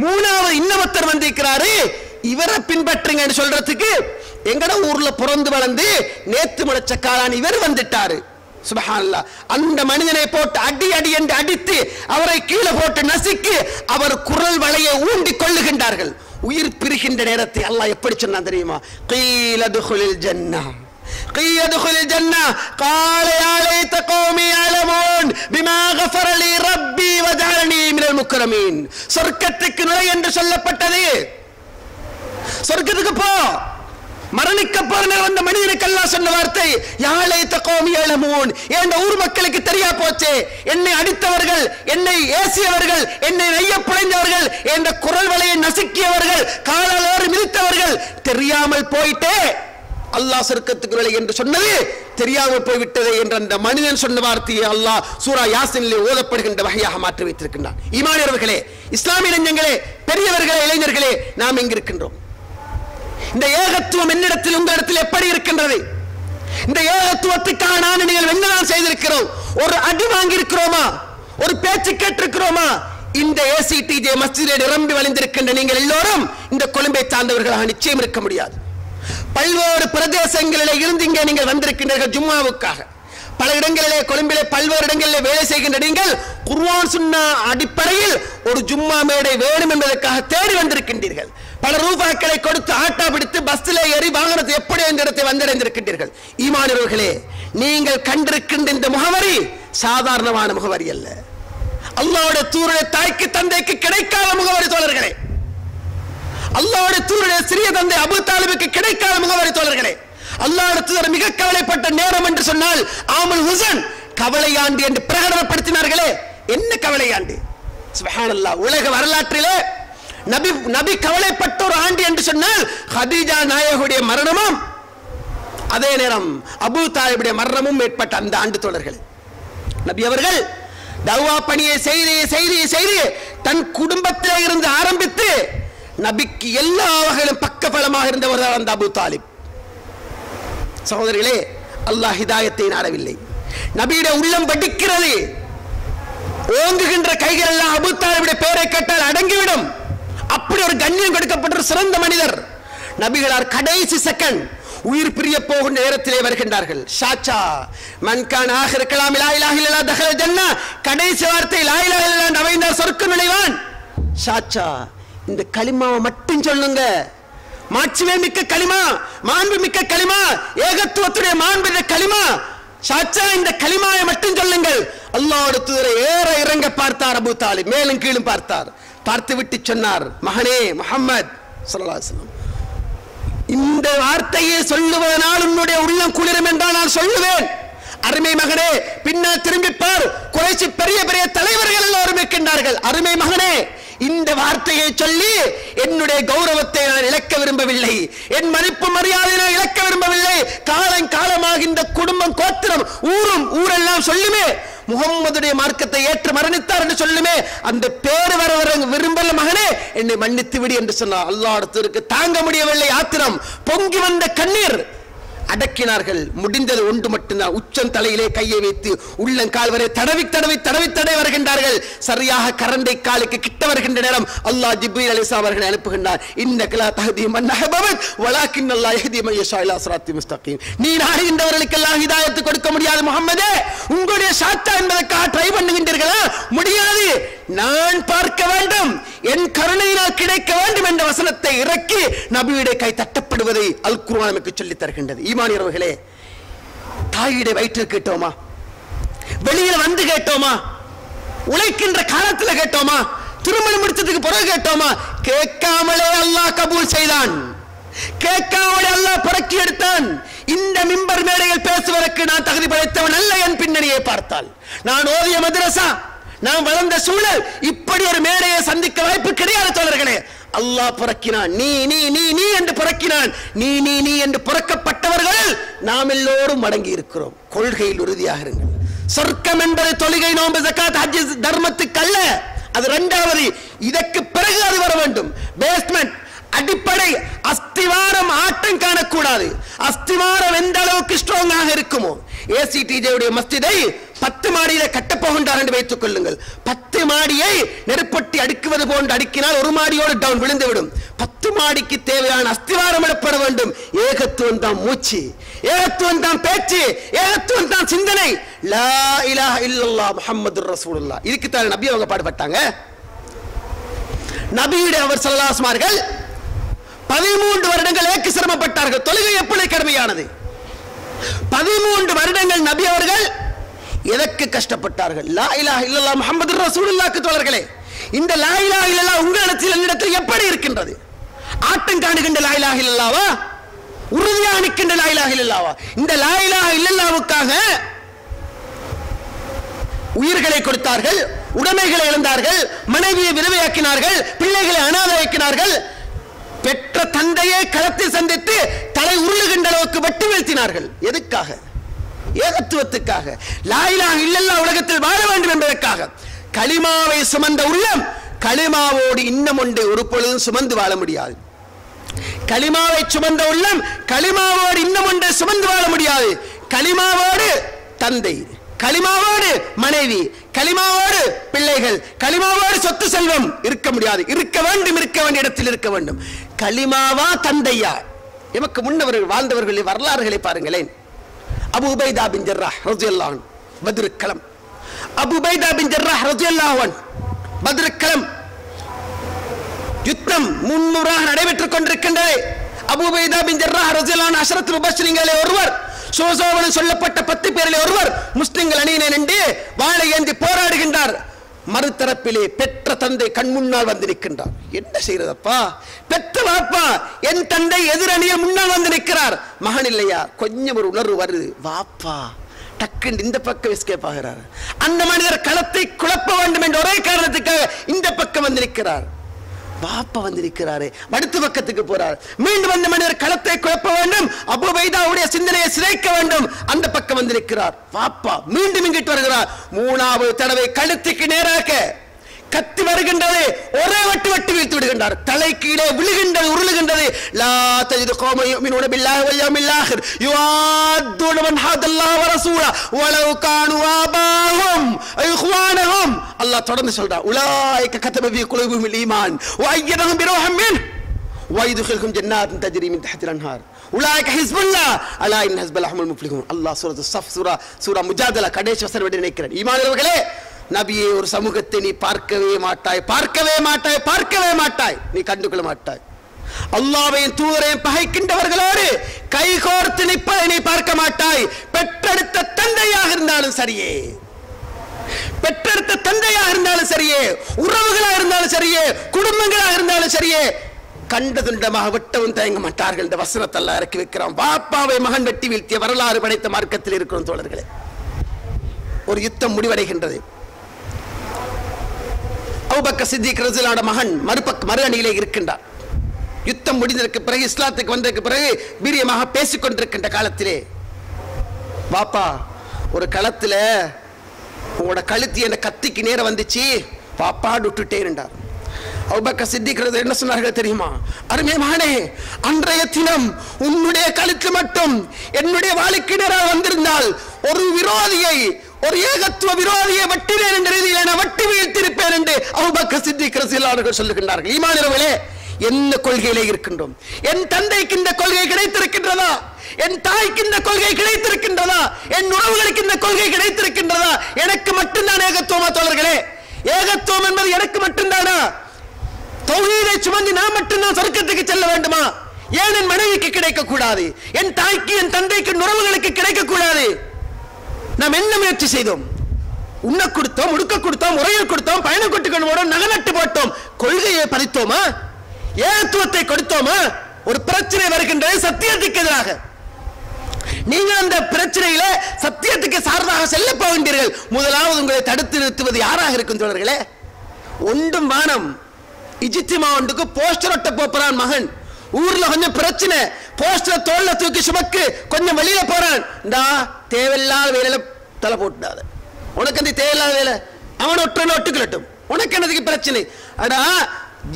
S2: மூணாவது இன்னொருத்தர் வந்திருக்கிறாரு, இவரை பின்பற்றுங்க சொல்றதுக்கு எங்கட ஊர்ல பிறந்து வளர்ந்து நேத்து முளைச்ச காலான் இவர் வந்துட்டாரு. சுப்ஹானல்லாஹ். அந்த மனிதனை போட்டு அடி அடி என்று அடித்து அவரை கீழே போட்டு நசுக்கி அவர் குரல் வளையை ஊண்டி கொள்ளுகின்றார்கள். உயிர் பிரிகின்ற நேரத்தை அல்லாஹ் எப்படி சொன்னான் தெரியுமா? கீல துகுலில் ஜன்னah, قيل ادخل الجنة قال يا ليت قومي يعلمون بما غفر لي ربي وجعلني من المكرمين. சொர்க்கத்துக்கு நுழை என்று சொல்லப்பட்டது. சொர்க்கத்துக்கு போ, மரணிக்க போற அந்த மனிதனுக்கு அல்லாஹ் சொன்ன வார்த்தை யா லைத கௌமி யஅலமூன். என் ஊர் மக்களுக்கு தெரியா போச்சே, என்னை அடித்தவர்கள், என்னை ஏசியவர்கள், என்னை நைய புழைந்தவர்கள், என்ற குரல் வளையை நசுக்கியவர்கள், காலால் மிதித்தவர்கள் தெரியாமல் போயிட்டே அல்லாஹ் சொர்க்கத்துக்கு நுழை என்று சொன்னது தெரியாமல் போய்விட்டது என்ற அந்த மனிதன் சொன்ன வார்த்தையை அல்லாஹ் சூரா யாசினிலே ஓதப்படுகின்ற வகையாக மாற்றி வைத்திருக்கின்றான். ஈமானியர்களே, இஸ்லாமிய நெஞ்சங்களே, பெரியவர்களே, இளைஞர்களே, நாம் எங்கு இருக்கின்றோம்? இந்த ஏகத்துவம் என்னிடத்தில் உங்களிடத்தில் எப்படி இருக்கின்றது? இந்த ஏகத்துவத்துக்காக நான் நீங்கள் என்னதான் செய்திருக்கிறோம்? ஒரு அடி வாங்கி இருக்கிறோமா? ஒரு பேச்சு கேட்டிருக்கிறோமா? இந்த ஏசிடிஜே மஸ்ஜிதிலே நிரம்பி வழிந்திருக்கின்ற நீங்கள் எல்லோரும் இந்த கொழும்பை சார்ந்தவர்களாக நிச்சயம் இருக்க முடியாது. பல்வேறு பிரதேசங்களிலே இருந்து இங்கே நீங்கள் வந்திருக்கின்றீர்கள் ஜும்மாவுக்காக. பல இடங்களிலே, கொழும்பிலே பல்வேறு இடங்களிலே வேலை செய்கின்ற நீங்கள் குர்ஆன் சுன்னா அடிப்படையில் ஒரு ஜும்மா மேடை வேணும் என்பதற்காக தேடி வந்திருக்கின்றீர்கள். பல ரூபாய்களை கொடுத்து ஆட்டா பிடித்து பஸ்ஸிலே ஏறி வாகனத்தை எப்படி இந்த இடத்தை வந்தடைந்திருக்கின்றீர்கள். ஈமானியர்களே, நீங்கள் கண்டிருக்கின்ற இந்த முகவரி சாதாரணமான முகவரி அல்ல. அல்லாஹ்வுடைய தூதருடைய தாய்க்கு தந்தைக்கு கிடைக்காத முகவரி தோழர்களே. அல்லாஹ்வுடைய தூதருடைய சிறிய தந்தை அபூ தாலிபுக்கு கிடைக்காத முகவரி தோழர்களே. அல்லாஹ்வுடைய தூதர் மிக கவலைப்பட்ட நேரம் என்று சொன்னால் ஆமுல் ஹுசன், கவலையாண்டு என்று பிரகடனப்படுத்தினார்களே. என்ன கவலையாண்டு? சுப்ஹானல்லாஹ். உலக வரலாற்றிலே நபி கவலைப்பட்ட ஒரு ஆண்டு என்று சொன்னால் ஹதீஜா நாயகியுடைய மரணமும் அதே நேரம் அபூ தாலிபுடைய மரணமும் ஏற்பட்ட அந்த ஆண்டு தோழர்களே. நபி அவர்கள் தஅவா பணியை செய்து தன் குடும்பத்திலே இருந்து ஆரம்பித்து நபிக்கு எல்லா வகையிலும் பக்கபலமாக இருந்தவர் அந்த அபூ தாலிப். சகோதரிகளே, அல்லாஹ் ஹிதாயத்தை நாடவில்லை. நபியுடைய உள்ளம் வடிக்கிறது. ஓங்குகின்ற கைகள் எல்லாம் அபூ தாலிபுடைய பெயரை கேட்டால் அடங்கிவிடும். அப்படி ஒரு கண்ணியம் கொடுக்கப்பட்ட சிறந்த மனிதர். நபிகளார் கடைசி செகண்ட் உயிர் பிரிய போகின்ற நேரத்திலே வருகின்றார்கள். ஷாச்சா மன் கான ஆகிர் கலாம் லா இலாஹ இல்லல்லாஹ் தஹல ஜன்னah. கடைசி வார்த்தை லா இலாஹ இல்லல்லாஹ் நவைந்தார் சொர்க்கம் நுழைவான். ஷாச்சா, இந்த கலிமாவை மட்டும் சொல்லுங்க. மாட்சிமை மிக்க கலிமா, மாண்பு மிக்க கலிமா, ஏகத்துவத்துடைய மாண்பு கலிமா. ஷாச்சா, இந்த கலிமாவை மட்டும் சொல்லுங்கள். அல்லாஹ்வுடைய தூதரை ஏற இறங்க பார்த்தார் அபூ தாலிப். மேலும் கீழும் பார்த்தார். பார்த்து விட்டு சொன்னார், மகனே முஹம்மத், ஸல்லல்லாஹு அலைஹி வஸல்லம். இந்த வார்த்தையை சொல்லுவதனால் உன்னுடைய உள்ளம் குளிரும் என்றால் நான் சொல்லுவேன், அருமை மகனே பின்னால் திரும்பிப்பார், குறைச்சி பெரிய பெரிய தலைவர்கள் எல்லோரும் இருக்கின்றார்கள். அருமை மகனே, இந்த வார்த்தையை சொல்லி என்னுடைய கௌரவத்தை நான் இழக்க விரும்பவில்லை, என் மதிப்பு மரியாதை நான் இழக்க விரும்பவில்லை. காலமாக இந்த குடும்பம், கோத்திரம், ஊரெல்லாம் சொல்லுமே முகம்மதுடைய மார்க்கத்தை ஏற்று மரணித்தார் என்று சொல்லுமே, அந்த பேரு வர விரும்பல மகனே, என்னை மன்னித்து விடு என்று சொன்னார். அல்லாஹ் இடத்திற்கு தாங்க முடியவில்லை ஆத்திரம், பொங்கி வந்த கண்ணீர் அடக்கினார்கள். முடிந்தது ஒன்று மட்டும்தான், உச்சம் தலையிலே கையை வைத்து உள்ளங்கால் வரை தடவி வருகின்றார்கள். சரியாக கரண்டை காலுக்கு கிட்ட வருகின்ற நேரம் அல்லாஹ் ஜிப்ரீல் அலைஹிஸ்ஸலாம் அவர்களை அனுப்புகின்றார். இன்னக தஹ்தி மன் அஹ்பப்த வலாக்கின்னல்லாஹ் யஹ்தி மன் யஷா இலா ஸிராத்தின் முஸ்தகீம். நீ நாடுகின்றவர்களுக்கு எல்லாம் ஹிதாயத் கொடுக்க முடியாது முஹம்மதே, உங்களுடைய சாத்தா என்பதற்காக ட்ரை பண்ணுகின்றீர்களா? முடியாது, நான் பார்க்க வேண்டும், என் கருணையினால் கிடைக்க வேண்டும் என்ற வசனத்தை இறக்கி நபியுடைய கை தட்டப்படுவதை அல் குர்ஆன் நமக்கு சொல்லித் தருகின்றது. ஈமானியர்களே, தாயுடைய வயிற்றில் கேட்டோமா? வெளியில வந்து கேட்டோமா? உழைக்கின்ற காலத்தில் கேட்டோமா? திருமணம் முடிச்சதுக்கு பிறகு கேட்டோமா? கேட்காமலே அல்லாஹ் கபூல் செய்தான், கேட்காமலே அல்லாஹ் புறக்கி எடுத்தான். இந்த மிம்பர் மேடையில் பேசுவதற்கு நான் தகுதி படைத்தவன் அல்ல. என் பின்னணியை பார்த்தால், நான் ஓதிய மதரசா, நான் வளர்ந்த சூழல், இப்படி ஒரு மேடையை சந்திக்க வாய்ப்பு கிடையாது தோழர்களே. அல்லாஹ் புறக்கினான், நீ நீ நீ நீ என்று புறக்கினான். நீ நீ நீ என்று புறக்கப்பட்டவர்கள் நாம் எல்லோரும் அடங்கி இருக்கிறோம். கொள்கையில் உறுதியாக இருங்கள். சொர்க்கம் என்பது தொழுகை, நோன்பு, ஜகாத், ஹஜ் தர்மத்துக்கு அல்ல, அது இரண்டாவது. இதற்கு பிறகு அது வர வேண்டும். பேஸ்மெண்ட், அடிப்படை, அஸ்திவாரம் ஆட்டம் காணக்கூடாது. அஸ்திவாரம் எந்த அளவுக்கு ஸ்ட்ராங்காக இருக்குமோ, ஏசிடிஜே மஸ்ஜிதை 10 மாடியில கட்டப் போகின்றார் என்று வைத்துக் கொள்ளுங்கள். 10 மாடியை நெருப்பட்டி அடுக்குவது போன்று அடுக்கினால் ஒரு மாடியோடு டவுன் விழுந்துவிடும். 10 மாடிக்கு தேவையான அஸ்திவாரம் இடப்பட வேண்டும். ஏகத்துவம் தான் மூச்சு, ஏகத்துவம் தான் பேச்சு, ஏகத்துவம் தான் சிந்தனை. லா இலாஹ இல்லல்லாஹ் முஹம்மதுர் ரசூலுல்லாஹ். இதுக்கு தான் நபி அவங்க பாடுபட்டாங்க. நபியுடைய அவர் ஸல்லல்லாஹு அலைஹி வஸல்லம் 13 வருடங்கள் ஏக்கு சிரமப்பட்டார்கள். தொழுகை எப்படி கடுமையானது? 13 வருடங்கள் நபி அவர்கள் எதற்கு கஷ்டப்பட்டார்கள்? லா இலாஹ இல்லல்லாஹ் முஹம்மதுர் ரசூலுல்லாஹ்க்கு தோழர்களே, இந்த லா இலாஹ இல்லல்லாஹ் உங்களிடத்தில் என்னிடத்தில் எப்படி இருக்கின்றது? ஆட்டம் காணுகின்ற லா இலாஹ இல்லல்லாஹ்வா? உறுதியாக நிற்கின்ற லா இலாஹ இல்லல்லாஹ்வா? இந்த லா இலாஹ இல்லல்லாஹ்வுக்காக உயிர்களை கொடுத்தார்கள், உடைமைகளை இழந்தார்கள், மனைவியை விதவையாக்கினார்கள், பிள்ளைகளை அனாதையாக்கினார்கள், பெற்ற தந்தையை களத்தில் சந்தித்து தலை உருளுகின்ற அளவுக்கு வெட்டி வீழ்த்தினார்கள். எதுக்காக? ஏகத்துவத்துக்காக. லா இலாஹ இல்லல்லாஹ் உலகத்தில் வாழ வேண்டும் என்பதற்காக. கலிமாவை சுமந்த உள்ளம் கலிமாவோடு இன்னும் ஒன்று ஒரு பொழுதும் சுமந்து வாழ முடியாது. கலிமாவை சுமந்த உள்ளம் கலிமாவோடு இன்னும் ஒன்று சுமந்து வாழ முடியாது. கலிமாவோடு தந்தை, கலிமாவோடு மனைவி, கலிமாவோடு பிள்ளைகள், கலிமாவோடு சொத்து செல்வம் இருக்க முடியாது. இருக்க வேண்டும், இருக்க வேண்டிய இடத்தில் இருக்க வேண்டும். கலிமாவா தந்தையா? எமக்கு முன்னவர்கள் வாழ்ந்தவர்களின் வரலாறுகளை பாருங்களேன். அபூ உபைதா பின் ஜர்ராஹ் ரலியல்லாஹு அன்ஹு பத்ர் களம். அபூ உபைதா பின் ஜர்ராஹ் ரலியல்லாஹு அன்ஹு பத்ர் களம் யுத்தம் முன்முறாக நடைபெற்றுக் கொண்டிருக்கின்றது. அபூ உபைதா பின் ஜர்ராஹ் ரலியல்லாஹு அன்ஹு அஷரத்துல் முபஷ்ஷிரீன்களில் ஒருவர், சோசோவன் சொல்லப்பட்ட 10 பேரில் ஒருவர். முஸ்லிம்கள் அணியினை நின்று வாளை ஏந்தி போராடுகின்றார். மறுதரப்பிலே பெற்ற தந்தை கண் முன்னால் வந்து நிற்கின்றார். என்ன செய்யறதப்பா? பெற்ற வாப்பா என் தந்தை எதிரணியில் முன்னால் வந்து நிற்கிறார். மகன் இல்லையா? கொஞ்சம் ஒரு உணர்வு வருது. வாப்பா டக்குன்னு இந்த பக்கம் எஸ்கேப் ஆகிறார். அந்த மனிதர் களத்தை குழப்ப வேண்டும் என்ற ஒரே காரணத்துக்காக இந்த பக்கம் வந்து நிற்கிறார். பாப்பா வந்திருக்கிறாரே, அடுத்த பக்கத்துக்கு போறார். மீண்டும் அந்த மனிதர் களத்தை குழப்ப வேண்டும், அபூ உபைதாவுடைய சிந்தனையை சிதைக்க வேண்டும். அந்த பக்கம் வந்திருக்கிறார். பாப்பா மீண்டும் இங்கிட்டு வருகிறார். 3வது தடவை கழுத்துக்கு நேராக கத்தி வருகின்றது. ஒரே வட்டு வீழ்த்து விடுகின்றார். தலை கீழே விழுகின்றது, உருளுகின்றது. லா தஜிது கௌமன் யுமினூன பில்லாஹி வல் யௌமில் ஆகிர் யுவாதுன மன் ஹதல்லாஹு வ ரசூலஹு வலவ் கானூ ஆபாஹும் இஹ்வானஹும். அல்லாஹ் தொடர்ந்து சொல்றார், உலாயிக கதப ஃபீ குலூபிஹில் ஈமான் வ அய்யதஹும் பிரூஹின் மின் வ யதுகிலுஹும் ஜன்னாத்தின் தஜ்ரி மின் தஹ்திஹா அன்ஹார் உலாயிக ஹிஸ்புல்லாஹ் அலா இன் ஹிஸ்பல்லாஹி ஹுமுல் முஃப்லிஹூன். அல்லாஹ் சூரத்து ஸஃப் சூரா முஜாதலா கடைசி வசனம் விட நினைக்கிறேன். ஈமானியர்களே, நபியே, ஒரு சமூகத்தை நீ பார்க்கவே மாட்டாய், பார்க்கவே மாட்டாய், பார்க்கவே மாட்டாய், நீ கண்டுகொள்ள மாட்டாய். அல்லாஹ்வையும் தூதரையும் பகைக்கின்றவர்களோடு கைகோர்த்து நிற்பதை நீ பார்க்க மாட்டாய். பெற்றெடுத்த தந்தையாக இருந்தாலும் சரியே, பெற்றெடுத்த தந்தையாக இருந்தாலும் சரியே, உறவுகளாக இருந்தாலும் சரியே, குடும்பங்களாக இருந்தாலும் சரியே, கண்டதுண்டமாக வெட்டவும் தயங்க மாட்டார்கள். இந்த வசனத்தை அல்லாஹ் இறக்கி வைக்கிறான். பாப்பாவை மகன் வெட்டி வீழ்த்திய வரலாறு படைத்த மார்க்கத்தில் இருக்கிறோம் தோழர்களே. ஒரு யுத்தம் முடிவடைகின்றது. அபூபக்கர் சித்திக் ரலியல்லாஹு அன்ஹு மகன் மறு அணியிலே இருக்கின்றார். யுத்தம் முடிந்ததற்கு பிறகு, இஸ்லாத்துக்கு வந்ததற்கு பிறகு வீரியமாக பேசிக் கொண்டிருக்கின்ற காலத்திலே, பாப்பா ஒரு களத்தில் உங்களோட கழுத்து என்ன கத்திக்கு நேரம் வந்துச்சு, பாப்பா விட்டுட்டேன் என்றார். அபூபக்கர் சித்திக் ரலியல்லாஹு என்ன சொன்னார்கள் தெரியுமா? அருமை மகனே, அன்றைய தினம் உன்னுடைய கழுத்து மட்டும் என்னுடைய வாளுக்கு நேராக வந்திருந்தால் ஒரு விரோதியை, ஒரு ஏகத்துவ விரோதியை வெட்டினேன் என்ற ரீதியில் நான் வெட்டி வீழ்த்திருப்பேன் என்று அபூபக்கர் சித்திக் ரலியல்லாஹு அன்ஹு சொல்லுகின்றார்கள். ஈமானியர்களே, என்ன கொள்கையிலே இருக்கின்றோம்? என் தந்தைக்கு இந்த கொள்கை கிடைத்திருக்கின்றதா? என் தாய்க்கு இந்த கொள்கை கிடைத்திருக்கின்றதா? என் உறவுகளுக்கு இந்த கொள்கை கிடைத்திருக்கின்றதா? எனக்கு மட்டும்தான் ஏகத்துவமா தோழர்களே? ஏகத்துவம் என்பது எனக்கு மட்டும்தானா? தௌஹீதை சுமந்து நான் மட்டும்தான் சொர்க்கத்துக்கு செல்ல வேண்டுமா? ஏன் என் மனைவிக்கு கிடைக்க கூடாது? என் தாய்க்கு, என் தந்தைக்கு, உறவுகளுக்கு கிடைக்க கூடாது? நாம் என்ன முயற்சி செய்தோம்? உண்ண கொடுத்தோம், உடுக்க கொடுத்தோம், முறையில் கொடுத்தோம், பயணம் கொட்டுக்கொண்டு போனோம், நகை நட்டு போட்டோம். கொள்கையை பறித்தோமா? ஏகத்துவத்தை கொடுத்தோமா? ஒரு பிரச்சனை வருகின்றது சத்தியத்துக்கு எதிராக. நீங்கள் அந்த பிரச்சனையில சத்தியத்துக்கு சார்பாக செல்ல போகின்றீர்கள். முதலாவது உங்களை தடுத்து நிறுத்துவது யாராக இருக்கும் தோழர்களே? ஒன்றும் வானம். இஜ்திமா ஒன்றுக்கு போஸ்டர் ஒட்ட போறான் மகன். ஊர்ல கொஞ்சம் பிரச்சனை, போஸ்டர் தோல்ல தூக்கி சுமக்கு கொஞ்சம் வெளியில போறான். தேவையில்லாத வேலையில தலை போட்டுடாத. உனக்கு அந்த தேவையில்லாத வேலை, அவன் ஒட்டுக்கலட்டும், உனக்கு என்னதுக்கு பிரச்சனை? அடா,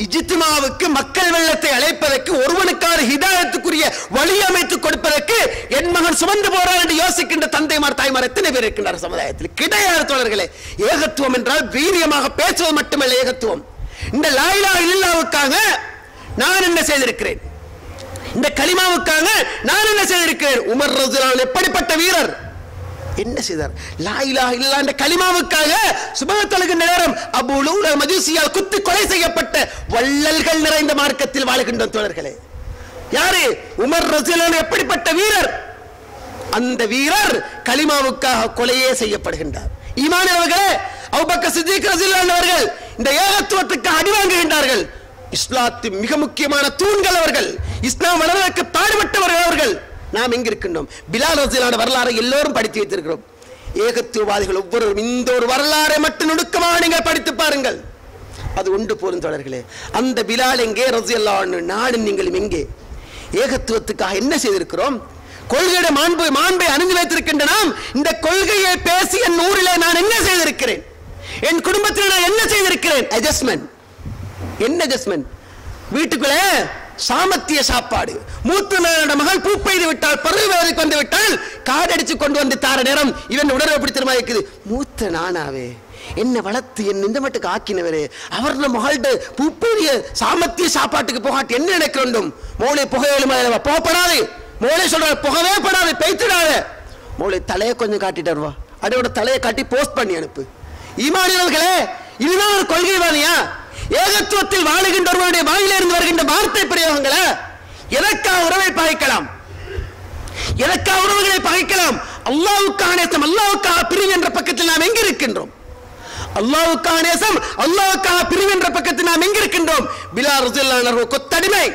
S2: இஜ்திமாவுக்கு மக்கள் வெள்ளத்தை அழைப்பதற்கு, ஒருவனுக்கான ஹிதாயத்துக்குரிய வழி அமைத்து கொடுப்பதற்கு என் மகன் சுமந்து போறான் என்று யோசிக்கின்ற தந்தைமார், தாய்மார் எத்தனை பேர் இருக்கின்றார் சமுதாயத்தில்? கிடையாது தோழர்களே. ஏகத்துவம் என்றால் வீரியமாக பேசுவது மட்டுமல்ல ஏகத்துவம். இந்த லா இலாஹ இல்லல்லாஹ்வுக்காக நான் என்ன செய்திருக்கிறேன்? இந்த கலிமாவுக்காக நான் என்ன செய்திருக்கிறேன்? உமர் ரலியல்லாஹு அன்ஹு எப்படிப்பட்ட வீரர்? என்ன செய்தார்? லா இலாஹ இல்லல்லாஹ் என்ற கலிமாவுக்காக சுபஹ் தொழுகின்ற நேரம் அபூ லூலா மஜூசியால் குத்தி கொலை செய்யப்பட்ட வள்ளல்கள் நிறைந்த மார்க்கத்தில் வாழுகின்ற தோழர்களே. யாரு? உமர் ரலியல்லாஹு அன்ஹு எப்படிப்பட்ட வீரர்? அந்த வீரர் கலிமாவுக்காக கொலையே செய்யப்படுகின்றார். ஈமானியவர்களே, அபூபக்கர் சித்திக் ரலியல்லாஹு அன்ஹு அவர்கள் இந்த ஏகத்துவத்துக்கு அடி வாங்குகின்றார்கள். இஸ்லாத்தின் மிக முக்கியமான தூண்கள் அவர்கள். இஸ்லாம் வளர்வதற்கு பாடுபட்டவர்கள் அவர்கள். நாம் எங்க இருக்கின்றோம்? பிலால் ரலியல்லாஹு அன்ஹு வரலாறு எல்லோரும் படித்து வைத்திருக்கிறோம். ஏகத்துவவாதிகள் ஒவ்வொருவரும் இந்த ஒரு வரலாறை மட்டும் நுணுக்கமாக நீங்கள் படித்து பாருங்கள். அது ஒன்று போரும் தோழர்களே. அந்த பிலால் எங்கே? ரலியல்லாஹு அன்ஹு. நானும் நீங்களும் எங்கே? ஏகத்துவத்துக்காக என்ன செய்திருக்கிறோம்? கொள்கைയുടെ மாண்பை அணிந்து வைத்திருக்கின்ற நாம் இந்த கொள்கையை பேசி என் ஊரிலே நான் என்ன செய்திருக்கிறேன்? என் குடும்பத்தில் நான் என்ன செய்திருக்கிறேன்? அட்ஜஸ்ட்மெண்ட். என்ன அட்ஜஸ்ட்மெண்ட்? வீட்டுக்குள்ளே சாமத்திய சாப்பாடு. மூத்த மகள் பூ பெய்து விட்டால், பருவத்துக்கு வந்து விட்டால், காடு அடிச்சு கொண்டு வந்து தார நேரம் இவன் உணர்வு எப்படி தெரியுமா இருக்குது? மூத்த நானாவே, என்ன வளர்த்து என் இந்த மட்டுக்கு ஆக்கினவரே, அவர் மகள்கிட்ட பூப்பெரிய சாமத்திய சாப்பாட்டுக்கு போகாட்டி என்ன நினைக்க வேண்டும்? மோளை புகையிலும் போகப்படாது. மோளை சொல்ற புகவே படாது, பெய்த்துடாத. மோளை தலையை கொஞ்சம் காட்டிட்டு வருவா, அடையோட தலையை காட்டி போஸ்ட் பண்ணி அனுப்பு. ஈமானியர்களே, இதுதான் ஒரு கொள்கைவாதியா? ஏகத்துவத்தில் வாழுகின்றவர்களுடைய வாயிலிருந்து வருகின்ற வார்த்தை பிரயோகங்களை எதற்காக உறவை பகைக்கலாம்? எதற்காக உறவுகளை பகைக்கலாம்? அல்லாஹ்வுக்கான நேசம், அல்லாஹ்வுக்காக பிரிவு என்ற பக்கத்தில் நாம் எங்க இருக்கின்றோம்? அல்லாஹ்வுக்கான நேசம், அல்லாஹ்வுக்காக பிரிவு என்ற பக்கத்தில் நாம் எங்க இருக்கின்றோம்? பிலால் ரலியல்லாஹு அன்ஹு கொத்தடிமை,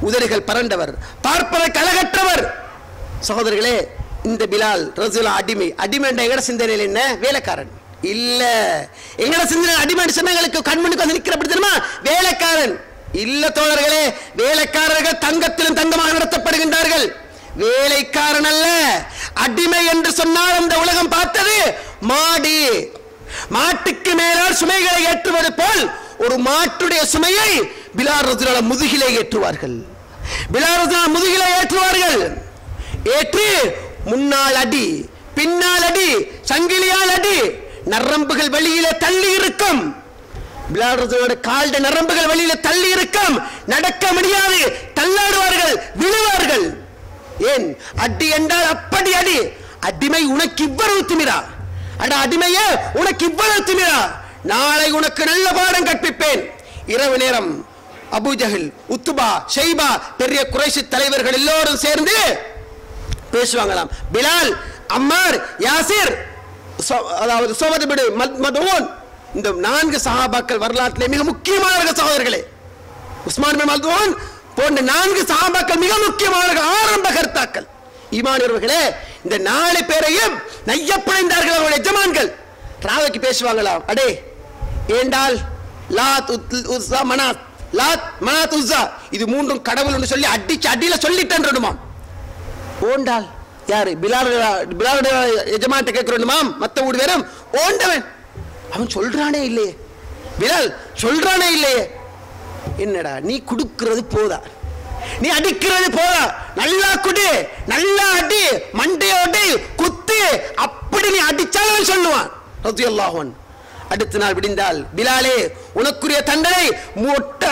S2: உதடுகள் பரண்டவர், பார்ப்பதற்கு அழகற்றவர். சகோதரர்களே, இந்த பிலால் ரலியல்லாஹு அடிமை. அடிமை என்ற எங்கட சிந்தனையில் என்ன? வேலைக்காரன் இல்ல. எங்கட சிந்தனை அடிமை சொன்னங்களுக்கு கண்மணிக்கு வந்து நிற்கிற தெரியுமா? வேலைக்காரன் இல்ல தோழர்களே. வேலைக்காரர்கள் தங்கத்திலும் தங்கமாக நடத்தப்படுகின்றார்கள். வேலைக்காரன் அல்ல. அடிமை என்று சொன்னால் அந்த உலகம் பார்த்தது மாடி. மாட்டுக்கு மேலால் சுமைகளை ஏற்றுவது போல் ஒரு மாட்டுடைய சுமையை பிலால் ரலியல்லாஹு முதுகிலே ஏற்றுவார்கள். பிலால் ரலியல்லாஹு முதுகிலே ஏற்றுவார்கள். ஏற்று முன்னால் அடி, பின்னால் அடி, சங்கிலியால் அடி, நரம்புகள் வெளியிலே தள்ளி இருக்கும். பிலால் ரலியல்லாஹு கால்ட நரம்புகள் வெளியிலே தள்ளி இருக்கும். நடக்க முடியாது, தள்ளாடுவார்கள், விழுவார்கள். ஏன்? அடி என்றால் அப்படி அடி. அடிமை உனக்கு இவ்வளவு திமிரா? அட அடிமையே, உனக்கு இவ்வளவு திமிரா? நாளை உனக்கு நல்ல பாடம் கற்பிப்பேன். இரவு நேரம் அபூ ஜஹல், உத்பா, ஷைபா, பெரிய குறைஷி தலைவர்கள் எல்லோரும் சேர்ந்து பேசுவாங்களாம். பிலால், அம்மார், யாசிர், அதாவது சோபத் இப்னு மத்ஊன், இந்த 4 சஹாபாக்கள் வரலாற்றிலே மிக முக்கியமான சகோதரர்களே. உஸ்மான் பின் மல்ஊன் போன்ற 4 சஹாபாக்கள் மிக முக்கியமான ஆரம்ப கர்த்தாக்கள். ஈமானியர்களே, இந்த 4 பேரையும் நையப்படைந்தார்கள் அவர்கள் எஜமான்கள். ராவைக்கு பேசுவாங்களா, அடே ஏண்டால் லாத் உஸ்ஸா மனாத், லாத் மனாத் உஸ்ஸா இது 3ம் கடவுள்னு சொல்லி அடியில சொல்லிட்டேன்னுமா. ஓண்டால் யாரு? பிலால் எஜமான்ட்ட கேட்கிறோம், மத்த ஊர் வேறும் ஓண்டவன் அவன் சொல்றானே இல்லையே, பிலால் சொல்றானே இல்லையே. என்னடா நீ குடுக்கிறது போதா, நீ அடிக்கிறது போதா, நல்லா குடி, நல்லா அடி, மண்டையோடு குத்து, அப்படி நீ அடிச்சாலும் சொல்லுவான் ரலியல்லாஹு அன்ஹு. அடுத்த நாள் விடிந்தால், பிலாலே உனக்குரிய தண்டனை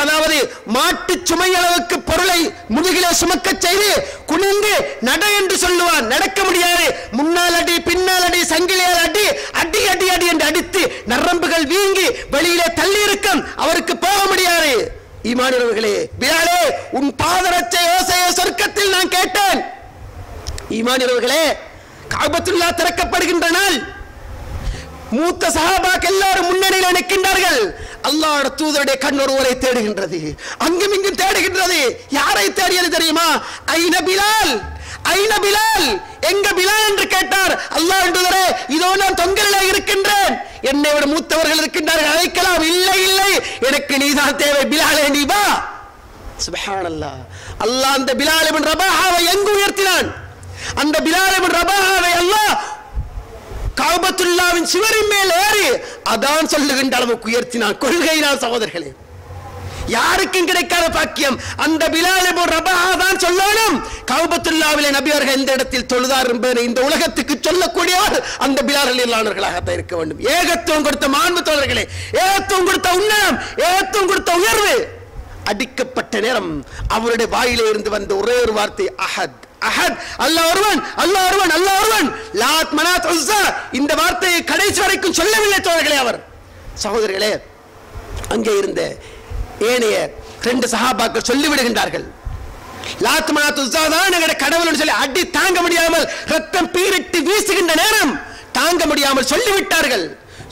S2: அதாவது மாட்டு சுமை அளவுக்கு பொருளை முதுகிலே சுமக்க செய்து குனிந்து நட என்று சொல்லுவான். நடக்க முடியாது. முன்னால் அடி, பின்னால் அடி, சங்கிலியால் அடி, அடி அடி அடி என்று அடித்து நரம்புகள் வீங்கி வெளியிலே தள்ளி இருக்கும், அவருக்கு போக முடியாது. ஈமானியர்களே, பிலாலே உன் பாதரட்சை ஓசையை சொர்க்கத்தில் நான் கேட்டேன். ஈமானியர்களே, காபத்துல்லா திறக்கப்படுகின்ற நாள் மூத்த சஹாபாக்கள் எல்லாரும் முன்னணியில் நிற்கின்றார்கள். அல்லாஹ்வுடைய தூதருடைய கண் ஒருவரை தேடுகின்றது, அங்கும் இங்கும் தேடுகின்றது. யாரை தேடியது தெரியுமா? ஐன பிலால், ஐன பிலால், எங்க பிலால் என்று கேட்டார். அல்லாஹ்வின் தூதரே, இதோ நான் தொங்கலிலே இருக்கின்றேன், என்னை விட மூத்தவர்கள் இருக்கின்றார்கள், அழைக்கலாம். இல்லை இல்லை, எனக்கு நீதான் தேவை, பிலாலே நீ வா. சுப்ஹானல்லாஹ். அல்லாஹ் அந்த பிலால் இப்னு ரபாஹாவை எங்கு உயர்த்தினான்? அந்த பிலால் இப்னு ரபாஹாவை அல்லாஹ் காபத்துல்லாவின் சிவரின் மேல் ஏறி அதான் சொல்லுகின்ற அளவுக்கு உயர்த்தினான். கொள்கையினால் சகோதரர்களே, யாருக்கும் கிடைக்காத பாக்கியம். அந்த பிலால் இப்னு ரபாஹா தான் சொல்லணும், காபத்துல்லாவிலே நபி அவர்கள் எந்த இடத்தில் தொழுதார் என்பதை இந்த உலகத்துக்கு சொல்லக்கூடியவர் அந்த பிலால் ரலியல்லாஹுவாகத்தான் இருக்க வேண்டும். ஏகத்துவம் கொடுத்த மாண்பு தோழர்களே, ஏகத்துவம் கொடுத்த உன்னதம், ஏகத்துவம் கொடுத்த உயர்வு. அடிக்கப்பட்ட நேரம் அவருடைய வாயிலே இருந்து வந்த ஒரே ஒரு வார்த்தை அஹத், அஹத், அல்லாஹ் ஒருவன், அல்லாஹ் ஒருவன், அல்லாஹ் ஒருவன், லாத் மனாத் உஸ்ஸா. இந்த வார்த்தையை கடைசி வரைக்கும் சொல்லவில்லை தோழர்களே அவர். சகோதரர்களே, அங்கே இருந்த ஏனைய 2 சஹாபாக்கள் சொல்லிவிடுகின்றார்கள், லாத் மனாத் உஸ்ஸா தான் எங்களுடைய கடவுள்னு சொல்லி அடி தாங்க முடியாமல் ரத்தம் பீரிட்டு வீசுகின்ற நேரம் தாங்க முடியாமல் சொல்லிவிட்டார்கள்.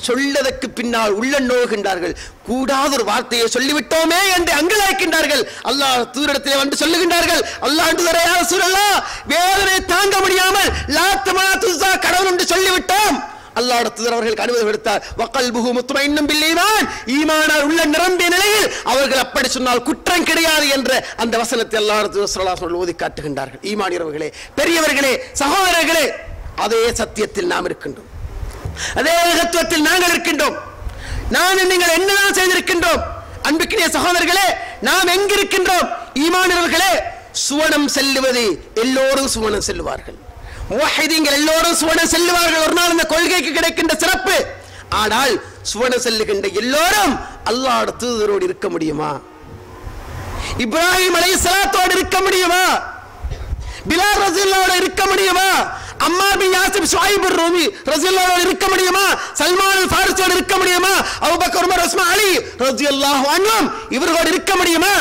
S2: சொல்லதற்கு பின்னால் உள்ள நோகின்றார்கள். கூடாத ஒரு வார்த்தையை சொல்லிவிட்டோமே என்று அங்கலாய்க்கின்றார்கள். அல்லாஹ் தூதரிடத்திலே வந்து சொல்லுகின்றார்கள், அல்லாஹ் தூதரே யா ரசூலல்லாஹ், வேதனை தாங்க முடியாமல் லாத் மனாத் உஸ்ஸா கடவுள் என்று சொல்லிவிட்டோம். அல்லாஹ்வுடைய தூதர் அவர்களுக்கு அனுமதி கொடுத்தார். வகல்புஹு முத்மைன்னும் பில் ஈமான், ஈமானால் உள்ள நிரம்பிய நிலையில் அவர்கள் அப்படி சொன்னால் குற்றம் கிடையாது என்ற அந்த வசனத்தை அல்லாஹ்வுடைய தூதர் ஸல்லல்லாஹு அலைஹி வஸல்லம் ஓதி காட்டுகின்றார்கள். ஈமானியர்களே, பெரியவர்களே, சகோதரர்களே, அதே சத்தியத்தில் நாம் இருக்கின்றோம், அதே ஏகத்துவத்தில் நாங்கள் இருக்கின்றோம். நான் நீங்கள் என்னதான் செய்திருக்கின்றோம்? அன்புக்குரிய சகோதரர்களே, நாம் எங்கிருக்கின்றோம்? ஈமானியர்களே, சுவனம் செல்லுவது எல்லோரும் சுவனம் செல்லுவார்கள், முவஹிதீன்கள் எல்லோரும் சுவனம் செல்லுவார்கள். ஒரு நாள் இந்த கொள்கைக்கு கிடைக்கின்ற சிறப்பு. ஆனால் சுவனம் செல்லுகின்ற எல்லோரும் அல்லாஹ்வுடைய தூதரோடு இருக்க முடியுமா? இப்ராஹிம் அலைஹிஸ்ஸலாத்தோடு இருக்க முடியுமா? பிலால் ரலியல்லாஹு இருக்க முடியுமா? அம்மார் பின் யாசிர் ஷுஐப் ரூமி ரலியல்லாஹு இருக்க முடியுமா? சல்மான் அல் ஃபாரிஸோடு இருக்க முடியுமா? அபூபக்கர், உமர், உஸ்மான், அலி ரலியல்லாஹு அன்ஹும் இவர்களோடு இருக்க முடியுமா?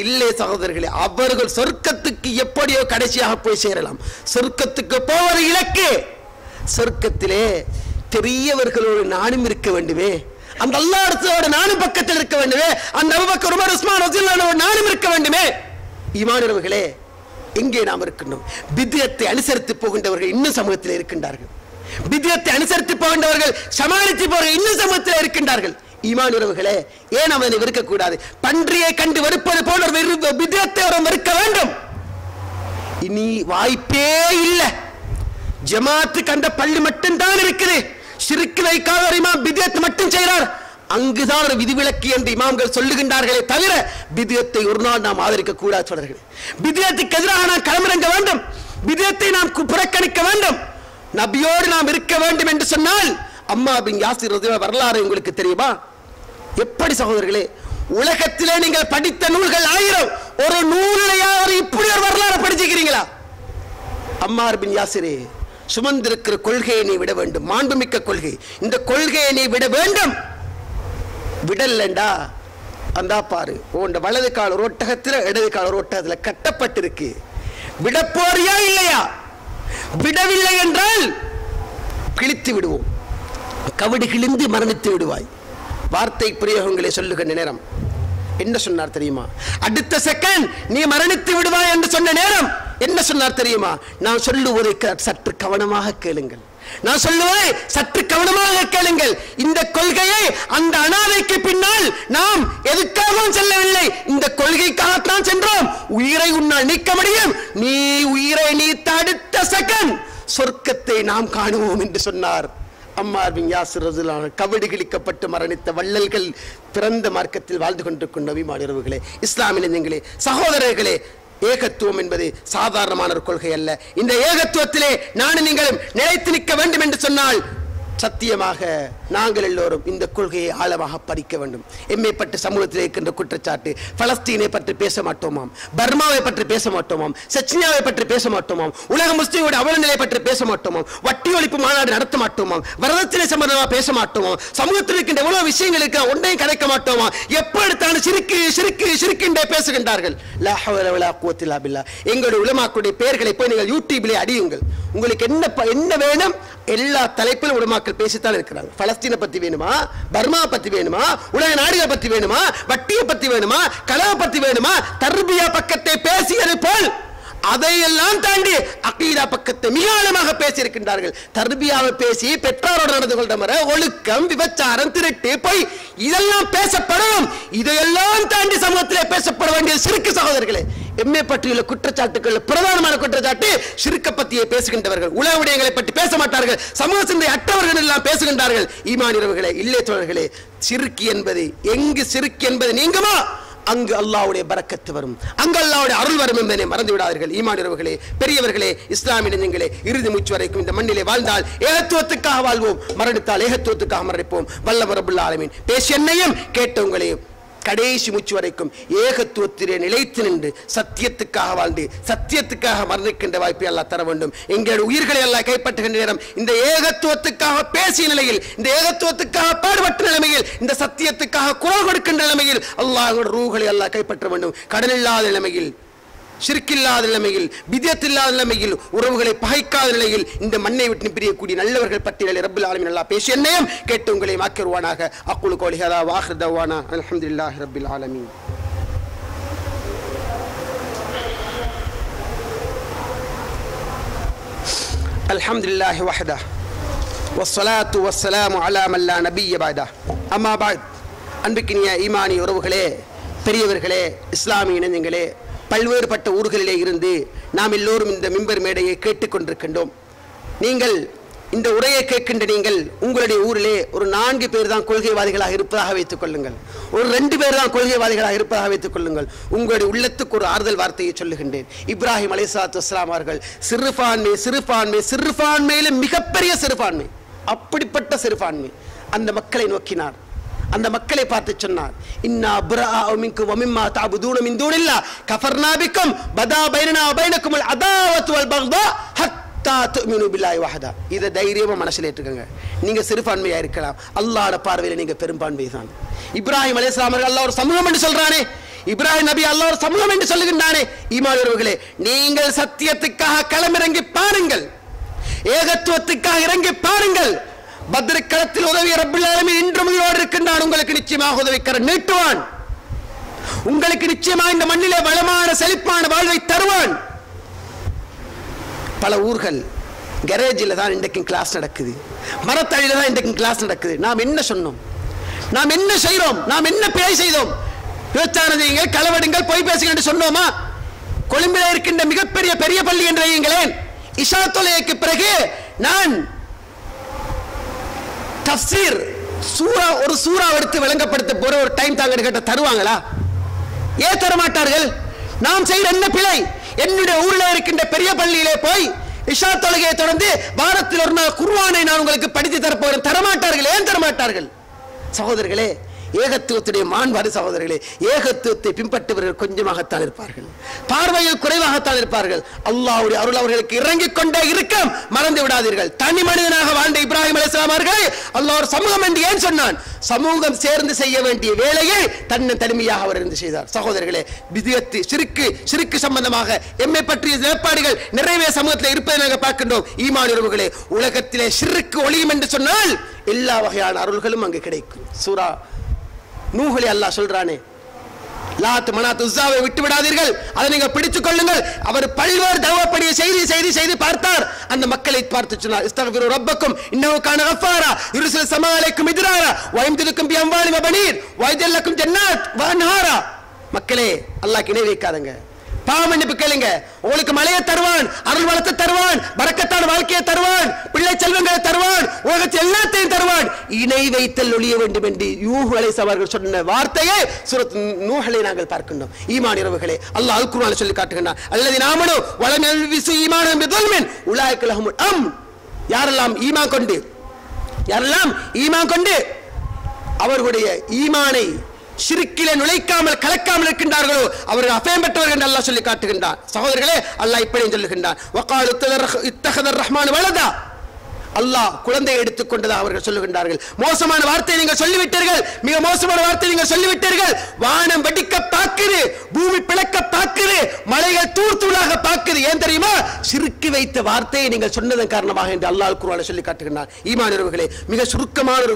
S2: இல்லை சகோதரர்களே, அவர்கள் சொர்க்கத்துக்கு எப்படியோ கடைசியாக போய் சேரலாம். சொர்க்கத்துக்கு போவது இலக்கு. சொர்க்கத்திலே பெரியவர்களோடு நானும் இருக்க வேண்டுமே, அந்த அல்லாஹ்வோடு நானும் பக்கத்தில் இருக்க வேண்டுமே, அந்த அபூபக்கர், உமர், உஸ்மான் ரலியல்லாஹு நானும் இருக்க வேண்டுமே. ஈமானியர்களே, எங்கே நாம் இருக்கின்றோம்? பித்அத்தை அனுசரித்து போகின்றவர்கள் இன்னும் சமூகத்தில் இருக்கின்றார்கள். பித்அத்தை அனுசரித்து போகின்றவர்கள் சமாளித்து போகிற இன்னும் சமூகத்தில் இருக்கின்றார்கள். ஈமானியர்களே, ஏன் அவனை வெறுக்க கூடாது? பன்றியை கண்டு வெறுப்பது போல பித்அத்தை அவரை வெறுக்க வேண்டும். இனி வாய்ப்பே இல்லை. ஜமாத்துக்கு அந்த பள்ளி மட்டும்தான் இருக்குது. ஷிர்க் வைக்காத ஒரு இமாம் பித்அத் மட்டும் செய்கிறார், அங்குதான் ஒரு விதிவிலக்கு என்று இமாம்கள் சொல்லுகின்றார்களே தவிர பித்அத்தை ஒரு நாள் நாம் ஆதரிக்க கூடாது. சொல்றார்கள், பித்அத்துக்கு எதிராக நாம் களமிறங்க வேண்டும், பித்அத்தை நாம் புறக்கணிக்க வேண்டும், நபியோடு நாம் இருக்க வேண்டும் என்று சொன்னால் அம்மார் பின் யாசிர் ரலியல்லாஹு வரலாறு உங்களுக்கு தெரியுமா? எப்படி சகோதரர்களே, உலகத்திலே நீங்கள் படித்த நூல்கள் 1000, ஒரு நூலையாவது இப்படி ஒரு வரலாறு படிச்சிருக்கிறீங்களா? அம்மார் பின் யாசிரே, சுமந்திருக்கிற கொள்கையை நீ விட வேண்டும், மாண்புமிக்க கொள்கை, இந்த கொள்கையை நீ விட வேண்டும். விடலண்டா அந்த பாரு, உன் வலது கால் ஒரு ஒட்டகத்தில், இடது கால் ஒரு ஒட்டகத்தில் கட்டப்பட்டிருக்கு. விடப்போறியா இல்லையா? விடவில்லை என்றால் கிழித்து விடுவோம், கவிடு கிழிந்து மரணித்து விடுவாய். வார்த்தை பிரயோகங்களை சொல்லுகின்ற நேரம் என்ன சொன்னார் தெரியுமா? அடுத்த செகண்ட் நீ மரணித்து விடுவாய் என்று சொன்ன நேரம் என்ன சொன்னார் தெரியுமா? நான் சொல்லுவதை சற்று கவனமாக கேளுங்கள், நான் சொல்லுவதை சற்று கவனமாக கேளுங்கள். இந்த கொள்கையை அந்த அனாதைக்கு பின்னால் நாம் எதுக்காகவும் செல்லவில்லை, இந்த கொள்கைக்காகத்தான் சென்றோம். உயிரை உன்னால் நீக்க முடியும், நீ உயிரை நீத்த அடுத்த செகண்ட் சொர்க்கத்தை நாம் காணுவோம் என்று சொன்னார். அம்மார் பின் யாசிர் ரலியல்லாஹு அன்ஹு கபடி கிழிக்கப்பட்டு மரணித்த வள்ளல்கள் பிறந்த மார்க்கத்தில் வாழ்ந்து கொண்டிருக்கும் நபிமார் உறவுகளே, இஸ்லாமிய நெஞ்சங்களே, சகோதரர்களே, ஏகத்துவம் என்பது சாதாரணமான ஒரு கொள்கை அல்ல. இந்த ஏகத்துவத்திலே நானும் நீங்களும் நிலைத்து நிற்க வேண்டும் என்று சொன்னால் சத்தியமாக நாங்கள் எல்லோரும் இந்த கொள்கையை ஆழமாக படிக்க வேண்டும். எம்மை பற்றி சமூகத்தில் இருக்கின்ற குற்றச்சாட்டு, பலஸ்தீனை பற்றி பேச மாட்டோமாம், பர்மாவை பற்றி பேச மாட்டோமாம், செச்னியாவை பற்றி பேச மாட்டோமாம், உலக முஸ்லிம்களுடைய அவலநிலை பற்றி பேச மாட்டோமாம், வட்டி ஒழிப்பு மாநாடு நடத்த மாட்டோமாம், வரதட்சணை சம்பந்தமாக பேச மாட்டோமாம், சமூகத்தில் இருக்கின்ற எவ்வளவு விஷயங்கள் இருக்க ஒன்றையும் கலைக்க மாட்டோமா? எப்ப எடுத்தாலும் சிறுக்கு சிறுக்கு சிறுக்கின்றே பேசுகின்றார்கள். லா ஹவ்ல வலா குவத்த இல்லா பில்லாஹ். எங்களுடைய உலமாக்களுடைய பெயர்களை போய் நீங்கள் யூடியூபிலே அடியுங்கள். உங்களுக்கு என்ன வேணும், எல்லா தலைப்பிலும் உலமாக்கள் பேசித்தான் இருக்கிறாங்க. பலஸ்தீனை பத்தி வேணுமா, பர்மா பத்தி வேணுமா, உலக நாடுகள் பத்தி வேணுமா, வட்டியை பத்தி வேணுமா, கலவை பத்தி வேணுமா, தர்பியா பக்கத்தை பேசியது போல் அதையெல்லாம் தாண்டி அகீதா பக்கத்தை மிக ஆழமாக பேசி இருக்கின்றார்கள். தர்பியாவை பேசி பெற்றோரோடு நடந்து கொள்ற முறை, ஒழுக்கம், விபச்சாரம், திருட்டு, பொய் இதெல்லாம் பேசப்படும். இதையெல்லாம் தாண்டி சமூகத்திலே பேசப்பட வேண்டிய சிறுக்கு சகோதரர்களே. எம்மை பற்றியுள்ள குற்றச்சாட்டுகள் பிரதானமான குற்றச்சாட்டு சிறுக்க பத்தியை பேசுகின்றவர்கள், உலக விடயங்களை பற்றி பேச மாட்டார்கள், சமூக சிந்தை அற்றவர்கள் எல்லாம் பேசுகின்றார்கள். ஈமானியர்களே, இல்லை தோழர்களே, சிறுக்கு என்பது எங்கு சிறுக்கு என்பது நீங்குமா அங்கு அல்லாஹ்வுடைய பரக்கத்து வரும், அங்கு அல்லாஹ்வுடைய அருள் வரும் என்பதை மறந்து விடாதீர்கள். ஈமானியர்களே, பெரியவர்களே, இஸ்லாமிய நெஞ்சங்களே, இறுதி மூச்சு வரைக்கும் இந்த மண்ணிலே வாழ்ந்தால் ஏகத்துவத்துக்காக வாழ்வோம், மரணித்தால் ஏகத்துவத்துக்காக மரணிப்போம். வல்லவர் ரப்புல் ஆலமீன் பேசிய என்னையும் கேட்டவங்களையும் கடைசி மூச்சு வரைக்கும் ஏகத்துவத்திலே நிலைத்து நின்று சத்தியத்துக்காக வாழ்ந்து சத்தியத்துக்காக மரணிக்கின்ற வாய்ப்பை அல்லாஹ் தர வேண்டும். எங்களுடைய உயிர்களை எல்லாம் கைப்பற்றுகின்ற நேரம் இந்த ஏகத்துவத்துக்காக பேசிய நிலையில், இந்த ஏகத்துவத்துக்காக பாடுபட்ட நிலைமையில், இந்த சத்தியத்துக்காக குரல் கொடுக்கின்ற நிலைமையில் அல்லாஹ்வுடைய ரூஹ்களை எல்லாம் கைப்பற்ற வேண்டும். கடனில்லாத நிலைமையில், ஷிர்கில்லாத நிலைமையில், பித்அத் இல்லாத நிலைமையில், உறவுகளை பகைக்காத நிலையில் இந்த மண்ணை விட்டு பிரியக்கூடிய நல்லவர்கள் பட்டியலில் ரப்பல் ஆலமீன் அல்லாஹ் பேசிய என்னையும் கேட்டு உங்களை மாக்கிடுவானாக. அக்குலு கௌலி ஹதா வ ஆகிரு தஅவானா அல்ஹம்துலில்லாஹி ரப்பில் ஆலமீன். அல்ஹம்துலில்லாஹி வஹ்தா வஸ்ஸலாத்து வஸ்ஸலாமு அலா மன் லா நபிய்ய பஅதா. அம்மா பஅத். அன்பிற்கினிய ஈமானி உறவுகளே, பெரியவர்களே, இஸ்லாமிய இனங்களே, பல்வேறுபட்ட ஊர்களிலே இருந்து நாம் எல்லோரும் இந்த மிம்பர் மேடையை கேட்டுக்கொண்டிருக்கின்றோம். நீங்கள் இந்த உரையை கேட்கின்ற நீங்கள் உங்களுடைய ஊரிலே ஒரு 4 பேர் தான் கொள்கைவாதிகளாக இருப்பதாக வைத்துக் கொள்ளுங்கள், ஒரு 2 பேர் தான் கொள்கைவாதிகளாக இருப்பதாக வைத்துக் கொள்ளுங்கள். உங்களுடைய உள்ளத்துக்கு ஒரு ஆறுதல் வார்த்தையை சொல்லுகின்றேன். இப்ராஹிம் அலைஹிஸ்ஸலாத்து வஸ்ஸலாம் அவர்கள் சிறுபான்மை சிறுபான்மை சிறுபான்மையிலும் மிகப்பெரிய சிறுபான்மை, அப்படிப்பட்ட சிறுபான்மை அந்த மக்களை நோக்கினார். அந்த மக்களை பார்த்து சொன்னார், இன்னா புராஅ மின்கும் வ மிம்மா தஅபுதூன மின் தூனில்லாஹ் கஃபர்னா பிக்கும் பதா பைனனா வ பைனகுமுல் அதாவத்து வல் பக்தா ஹத்தா துமினு பில்லாஹி வஹதா. இதை தைரியமா மனசில் ஏற்றுக்கங்க. நீங்க சிறுபான்மையா இருக்கலாம், அல்லாஹ்வுடைய பார்வையில் நீங்க பெரும்பான்மை தான். இப்ராஹிம் அலைஹிஸ்ஸலாம் அவர்கள் அல்லாஹ் ஒரு சமூகம் என்று சொல்றானே, இப்ராஹிம் நபி அல்லாஹ் ஒரு சமூகம் என்று சொல்லுகின்றானே. ஈமானியர்களே, நீங்கள் சத்தியத்துக்காக களமிறங்கி பாருங்கள், ஏகத்துவத்துக்காக இறங்கி பாருங்கள். பத்ர் களத்தில் உதவிய ரப்பல் ஆலமீன் இன்றும் உயிரோடு இருக்கின்றான். உங்களுக்கு நிச்சயமாக உதவிக்கரம் நீட்டுவான். உங்களுக்கு நிச்சயமாக இந்த மண்ணிலே வளமான செழிப்பான வாழ்வை தருவான். பல ஊர்கள் கேரேஜில் தான் இன்றைக்கும் கிளாஸ் நடக்குது, மரத்தடியில் தான் இன்றைக்கும் கிளாஸ் நடக்குது. நாம் என்ன சொன்னோம், நாம் என்ன செய்கிறோம், நாம் என்ன பிழை செய்தோம்? விபச்சாரம் செய்யுங்கள், களவெடுங்கள், பொய் பேசுங்கள் என்று சொன்னோமா? கொழும்பில் இருக்கின்ற மிகப்பெரிய பெரிய பள்ளி என்று வையுங்களேன், இஷா தொழுகைக்கு பிறகு நான் தஃப்சீர் சூரா ஒரு சூறா எடுத்து விளங்கப்படுத்த போற ஒரு டைம் தாங்க கேட்ட தருவாங்களா? ஏன் தர மாட்டார்கள்? நாம் செய்கிற என்ன பிழை? என்னுடைய ஊரில் இருக்கின்ற பெரிய பள்ளியிலே போய் இஷா தொழுகையை தொடர்ந்து வாரத்தில் ஒரு நாள் குர்ஆனை நான் உங்களுக்கு படித்து தரப்போகிறேன், தரமாட்டார்கள். ஏன் தரமாட்டார்கள்? சகோதரர்களே, ஏகத்துவத்துடைய மாண்பாடு சகோதரர்களே, ஏகத்துவத்தை பின்பற்றுபவர்கள் கொஞ்சமாகத்தான் இருப்பார்கள், பார்வையில் குறைவாகத்தான் இருப்பார்கள். அல்லாஹ்வுடைய அருள் அவர்களுக்கு இறங்கிக் கொண்டே இருக்கும், மறந்து விடாதீர்கள். தனி மனிதனாக வாழ்ந்த இப்ராஹிம் அலைஹிஸ்ஸலாம் அவர்கள் அல்லாஹ் ஒரு சமூகம் என்று ஏன் சொன்னான்? சமூகம் சேர்ந்து செய்ய வேண்டிய வேலையை தனிமையாக அவர் இருந்து செய்தார். சகோதரர்களே, பித்அத் ஷிர்க் சம்பந்தமாக எம்மை பற்றிய நிலைப்பாடுகள் நிறைய சமூகத்தில் இருப்பதை நாங்கள் பார்க்கின்றோம். ஈமான் உறவுகளே, உலகத்திலே ஷிர்க் ஒளியும் என்று சொன்னால் எல்லா வகையான அருள்களும் அங்கு கிடைக்கும். சூரா நூஹ்ல அல்லாஹ் சொல்றானே, லாத் மனாத் உஸ்ஸாவை விட்டு விடாதீர்கள், அதை நீங்கள் பிடித்துக் கொள்ளுங்கள். அவர் பல்வேறு தவப்படியை செய்து பார்த்தார். அந்த மக்களை பார்த்து சொன்னார், இஸ்தக்ஃபிரு ரப்பக்கும் இன்னஹு கான கஃபாரா யுர்சில் ஸமா அலைக்கும் மித்ராரா வ யம்திதுக்கும் பி அம்வாலின் வ பனீன் வ யஜல்லக்கும் ஜன்னாத் வ அன்ஹாரா. மக்களே, அல்லாஹ்க்கு இணை வைக்காதீங்க, பாவ மன்னிப்பு கேளுங்க. உங்களுக்கு மலையை தருவான், அருள் வளத்தை தருவான், பரக்கத்தான வாழ்க்கையை தருவான், பிள்ளை செல்வங்களை தருவான், உலகத்தில் எல்லாத்தையும் தருவான். இணை வைத்தல் ஒழிய வேண்டும் என்று யூஹ் அலைஹிஸ்ஸலாம் அவர்கள் சொன்ன வார்த்தையை சூரத் நூஹ்லை நாங்கள் பார்க்கின்றோம். ஈமான் இரவுகளே, அல்லாஹ் அல் குர்ஆனில் சொல்லி காட்டுகின்றான், அல்லதீன ஆமனு வலம் யல்பிஸு ஈமானஹும் பிதுல்மின் உலாயிக லஹுமுல் அம்ன். யாரெல்லாம் ஈமான் கொண்டு அவர்களுடைய ஈமானை ஷிர்கிலே நுழைக்காமல் கலக்காமல் இருக்கின்றார்களோ அவர்கள் அபயம் பெற்றவர்கள் என்று அல்லாஹ் சொல்லி காட்டுகின்றான். சகோதரர்களே, அல்லாஹ் இப்படி சொல்லுகின்றான், வகாலு இத்தஹதர் ரஹ்மான் வலதா, அல்லாஹ் குழந்தையை எடுத்துக்கொண்டதா அவர்கள் சொல்லுகின்றார்கள். மோசமான வார்த்தை நீங்கள் சொல்லிவிட்டீர்கள், மிக மோசமான வார்த்தை நீங்கள் சொல்லிவிட்டீர்கள். வானம் வெடிக்க பாக்குது, பூமி பிளக்க பாக்குது, மலைகள் தூளாக பாக்குது. ஏன் தெரியுமா? ஷிர்க் வைத்த வார்த்தையை நீங்கள் சொன்னதன் காரணமாக என்று அல்லாஹ் குர்ஆனில் சொல்லி காட்டுகின்றார். ஈமான் உறவுகளே, மிக சுருக்கமான ஒரு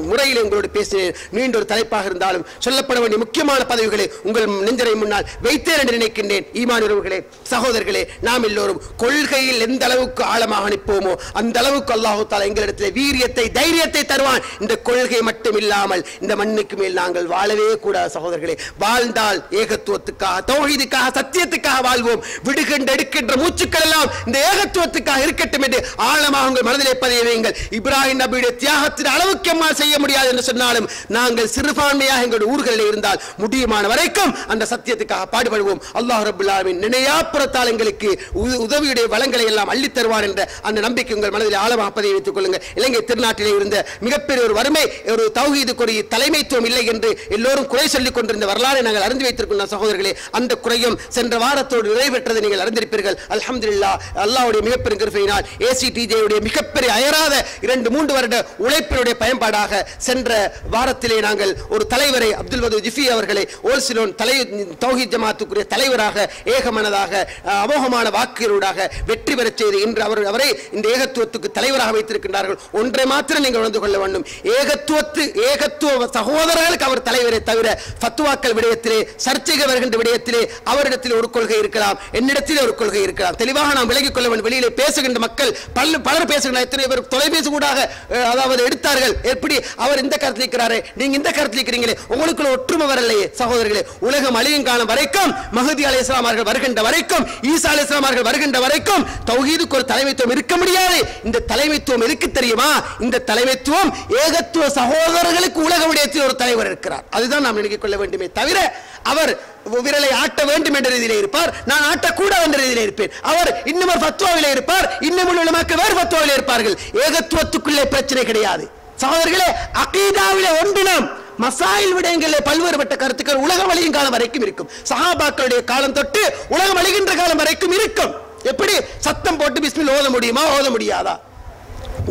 S2: முறையில் உங்களோடு பேசினேன். நீண்ட ஒரு தலைப்பாக இருந்தாலும் சொல்லப்பட வேண்டிய முக்கியமான பதவிகளை உங்கள் நெஞ்சரை முன்னால் வைத்தேன் என்று நினைக்கின்றேன். ஈமான் உறவுகளே, சகோதரர்களே, நாம் எல்லோரும் கொள்கையில் எந்த அளவுக்கு ஆழமாக நிற்போமோ அந்த அளவுக்கு அல்லாஹ் தஆலா எங்களிடத்தில் வீரியத்தை, தைரியத்தை தருவான். இந்த கொள்கை மட்டும் இல்லாமல் இந்த மண்ணுக்கு மேல் நாங்கள் வாழவே கூடாது. சகோதரர்களே, வாழ்ந்தால் ஏகத்துவத்துக்காக, தௌஹீதுக்காக, சத்தியத்துக்காக வாழ்வோம். விடுகின்ற எடுக்கின்ற மூச்சுக்கள் எல்லாம் இந்த ஏகத்துவத்துக்காக இருக்கட்டும் என்று ஆழமாக உங்கள் மனதிலே பதிய வையுங்கள். இப்ராஹிம் நபியுடைய தியாகத்தின் அளவுக்கு எம்மால் செய்ய முடியாது என்று சொன்னாலும் நாங்கள் சிறுபான்மையாக எங்களுடைய ஊர்களில் இருந்தால் முடியுமான வரைக்கும் அந்த சத்தியத்துக்காக பாடுபடுவோம். அல்லாஹ் ரப்பல் ஆலமீன் நினையாப்புறத்தால் எங்களுக்கு உதவியுடைய வளங்களை எல்லாம் அள்ளித் தருவான் என்ற அந்த நம்பிக்கை உங்கள் மனதில் ஆழமாக பதிய வைத்துக் கொள்ளுங்கள். இலங்கை திருநாட்டிலே இருந்த மிகப்பெரிய ஒரு வறுமை, ஒரு தௌஹீதுக்குரிய தலைமைத்துவம் இல்லை என்று எல்லோரும் குறை சொல்லிக் கொண்டிருந்த வரலாறை நாங்கள் அறிந்து வைத்திருக்கின்ற சகோதரர்களே, அந்த குறையும் சென்ற வாரத்தோடு நிறைவேற்றதை நீங்கள் அறிந்திருப்பீர்கள். அல்ஹம்துலில்லாஹ், அல்லாஹ்வுடைய மிகப்பெரும் கிருபையினால் ACTJ உடைய மிகப்பெரிய அயராத 2-3 வருட உழைப்பினுடைய பயன்பாடாக சென்ற வாரத்திலே நாங்கள் ஒரு தலைவரை, அப்துல் வதூத் ஜிஃபி அவர்களை ஓல்சிலோன் தௌஹீத் ஜமாத்துக்குரிய தலைவராக ஏகமனதாக அமோகமான வாக்குகளூடாக வெற்றி பெறச் செய்து இன்று அவரை இந்த ஏகத்துவத்துக்கு தலைவராக வைத்திருக்கின்றார்கள். ஒன்றை மாத்திரம் நீங்கள் உணர்ந்து கொள்ள வேண்டும், ஏகத்துவ சகோதரர்களுக்கு அவர் தலைவரை தவிர ஃபத்வாக்கள் விடயத்திலே, சர்ச்சைகள் வருகின்ற விடயத்திலே அவரிடத்தில் ஒரு கொள்கை இருக்கலாம், என்னிடத்திலே ஒரு கொள்கை இருக்கலாம். தெளிவாக நாம் விலகிக் கொள்ள வேண்டும். வெளியிலே பேசுகின்ற மக்கள் பலர் பேசுகின்ற எத்தனை பேர் தொலைபேசி கூடாக அதாவது எடுத்தார்கள், எப்படி அவர் இந்த கருத்தில் இருக்கிறாரே, நீங்க இந்த கருத்தில் இருக்கிறீங்களே, உங்களுக்குள்ள ஒற்றுமை வரலையே. சகோதரர்களே, உலகம் அழியும் காலம் வரைக்கும், மஹதி அலைஹிஸ்ஸலாம் அவர்கள் வருகின்ற வரைக்கும், ஈசா அலைஹிஸ்ஸலாம் அவர்கள் வருகின்ற வரைக்கும் தௌஹீதுக்கு ஒரு தலைமைத்துவம் இருக்க முடியாது. இந்த தலைமைத்துவம் இருக்கு தெரியுமா? இந்த தலைமைத்துவம் ஏகத்துவ சகோதரர்களுக்கு உலக விடயத்தில் ஒரு தலைவர் இருக்கிறார். அதுதான் நாம் நினைத்துக் கொள்ள வேண்டுமே தவிர அவர் விரலை ஆட்ட வேண்டும் என்ற ரீதியிலே இருப்பார், நான் ஆட்டக்கூடாது என்ற ரீதியிலே இருப்பேன். அவர் இன்னும் ஒரு ஃபத்வாவிலே இருப்பார், இன்னும் உள்ள மக்கள் வேறு ஃபத்வாவிலே இருப்பார்கள். ஏகத்துவத்துக்குள்ளே பிரச்சனை கிடையாது. சகோதரர்களே, அகீதாவிலே ஒன்றினம், மசாயில் விடயங்களிலே பல்வேறுபட்ட கருத்துக்கள் உலகம் அழியும் காலம் வரைக்கும் இருக்கும். சஹாபாக்களுடைய காலம் தொட்டு உலகம் அழிகின்ற காலம் வரைக்கும் இருக்கும். எப்படி சத்தம் போட்டு பிஸ்மில் ஓத முடியுமா, ஓத முடியாதா?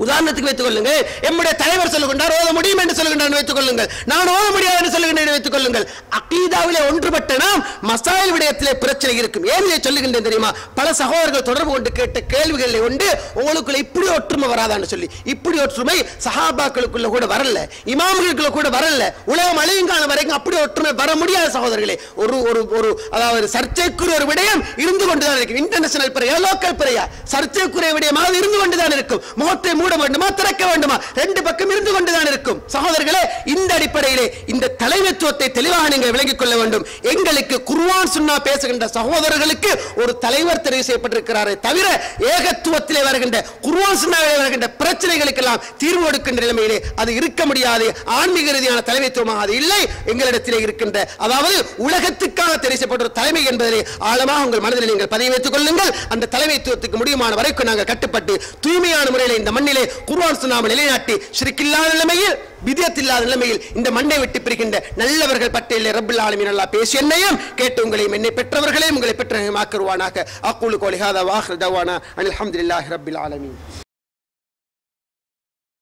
S2: உதாரணத்துக்கு வைத்துக் கொள்ளுங்கள், எம்முடைய தலைவர் சொல்லுகின்றார் ஓத முடியும் என்று சொல்லுகின்றார் வைத்துக் கொள்ளுங்கள், நான் ஓத முடியாது என்று சொல்லுகின்றேன் வைத்துக் கொள்ளுங்கள். அகீதாவிலே ஒன்றுபட்ட நாம் மசாயில் விடயத்திலே பிரச்சனை இருக்கும். ஏன் இதை சொல்லுகின்றேன் தெரியுமா? பல சகோதரர்கள் தொடர்பு கொண்டு கேட்ட கேள்விகளை கொண்டு உங்களுக்குள்ள இப்படி ஒற்றுமை வராதான்னு சொல்லி, இப்படி ஒற்றுமை சஹாபாக்களுக்குள்ள கூட வரல, இமாம்களுக்குள்ள கூட வரல, உலகம் அழியுங்காலம் வரைக்கும் அப்படி ஒற்றுமை வர முடியாத சகோதரர்களே. ஒரு அதாவது சர்ச்சைக்குரிய ஒரு விடயம் இருந்து கொண்டுதான் இருக்கும். இன்டர்நேஷனல் பிறையா, லோக்கல் பிறையா, சர்ச்சைக்குரிய விடயமாக இருந்து கொண்டுதான் இருக்கும். முகத்தை மூட வேண்டுமா, திறக்க வேண்டுமா, ரெண்டு பக்கம் இருந்து கொண்டுதான் இருக்கும். சகோதரர்களே, இந்த அடிப்படையிலே இந்த தலைமைத்துவத்தை தெளிவாக நீங்கள் விளங்கிக் கொள்ள வேண்டும். எங்களுக்கு குர்ஆன் சுன்னா பேசுகின்ற சகோதரர்களுக்கு ஒரு தலைவர் தெரிவு செய்யப்பட்டிருக்கிறாரே தவிர ஏகத்துவத்திலே வருகின்ற குர்ஆன் சுன்னாவிலே வருகின்ற பிரச்சனைகளுக்கெல்லாம் தீர்வு கொடுக்கின்ற நிலைமையிலே அது இருக்க முடியாது. ஆன்மீக ரீதியான தலைமைத்துவமாக அது இல்லை. எங்களிடத்திலே இருக்கின்ற அதாவது உலகத்துக்காக தெரிவு செய்யப்பட்ட ஒரு தலைமை என்பதிலே ஆழமாக உங்கள் மனதில் நீங்கள் பதிய வைத்துக் கொள்ளுங்கள். அந்த தலைமைத்துவத்துக்கு முடியுமான வரைக்கும் நாங்கள் கட்டுப்பட்டு தூய்மையான முறையில் இந்த மண்ணிலே குர்ஆன் சுன்னாவை நிலைநாட்டி ஷிர்க் இல்லாத நிலைமையில், பித்அத் இல்லாத நிலைமையில் இந்த மண்ணை விட்டு பிரிக்கின்ற நல்லவர்கள் பட்டியலில் ரப்பல் ஆலமீன் அல்லாஹ் பேசி என்னையும் கேட்டு உங்களையும் என்னை பெற்றவர்களையும் உங்களை பெற்றவர்களையும் ஆக்குவானாக. அக்கூலு கௌலி ஹாதா வ ஆகிரு தஅவானா அல்ஹம்துலில்லாஹி ரப்பில் ஆலமீன்.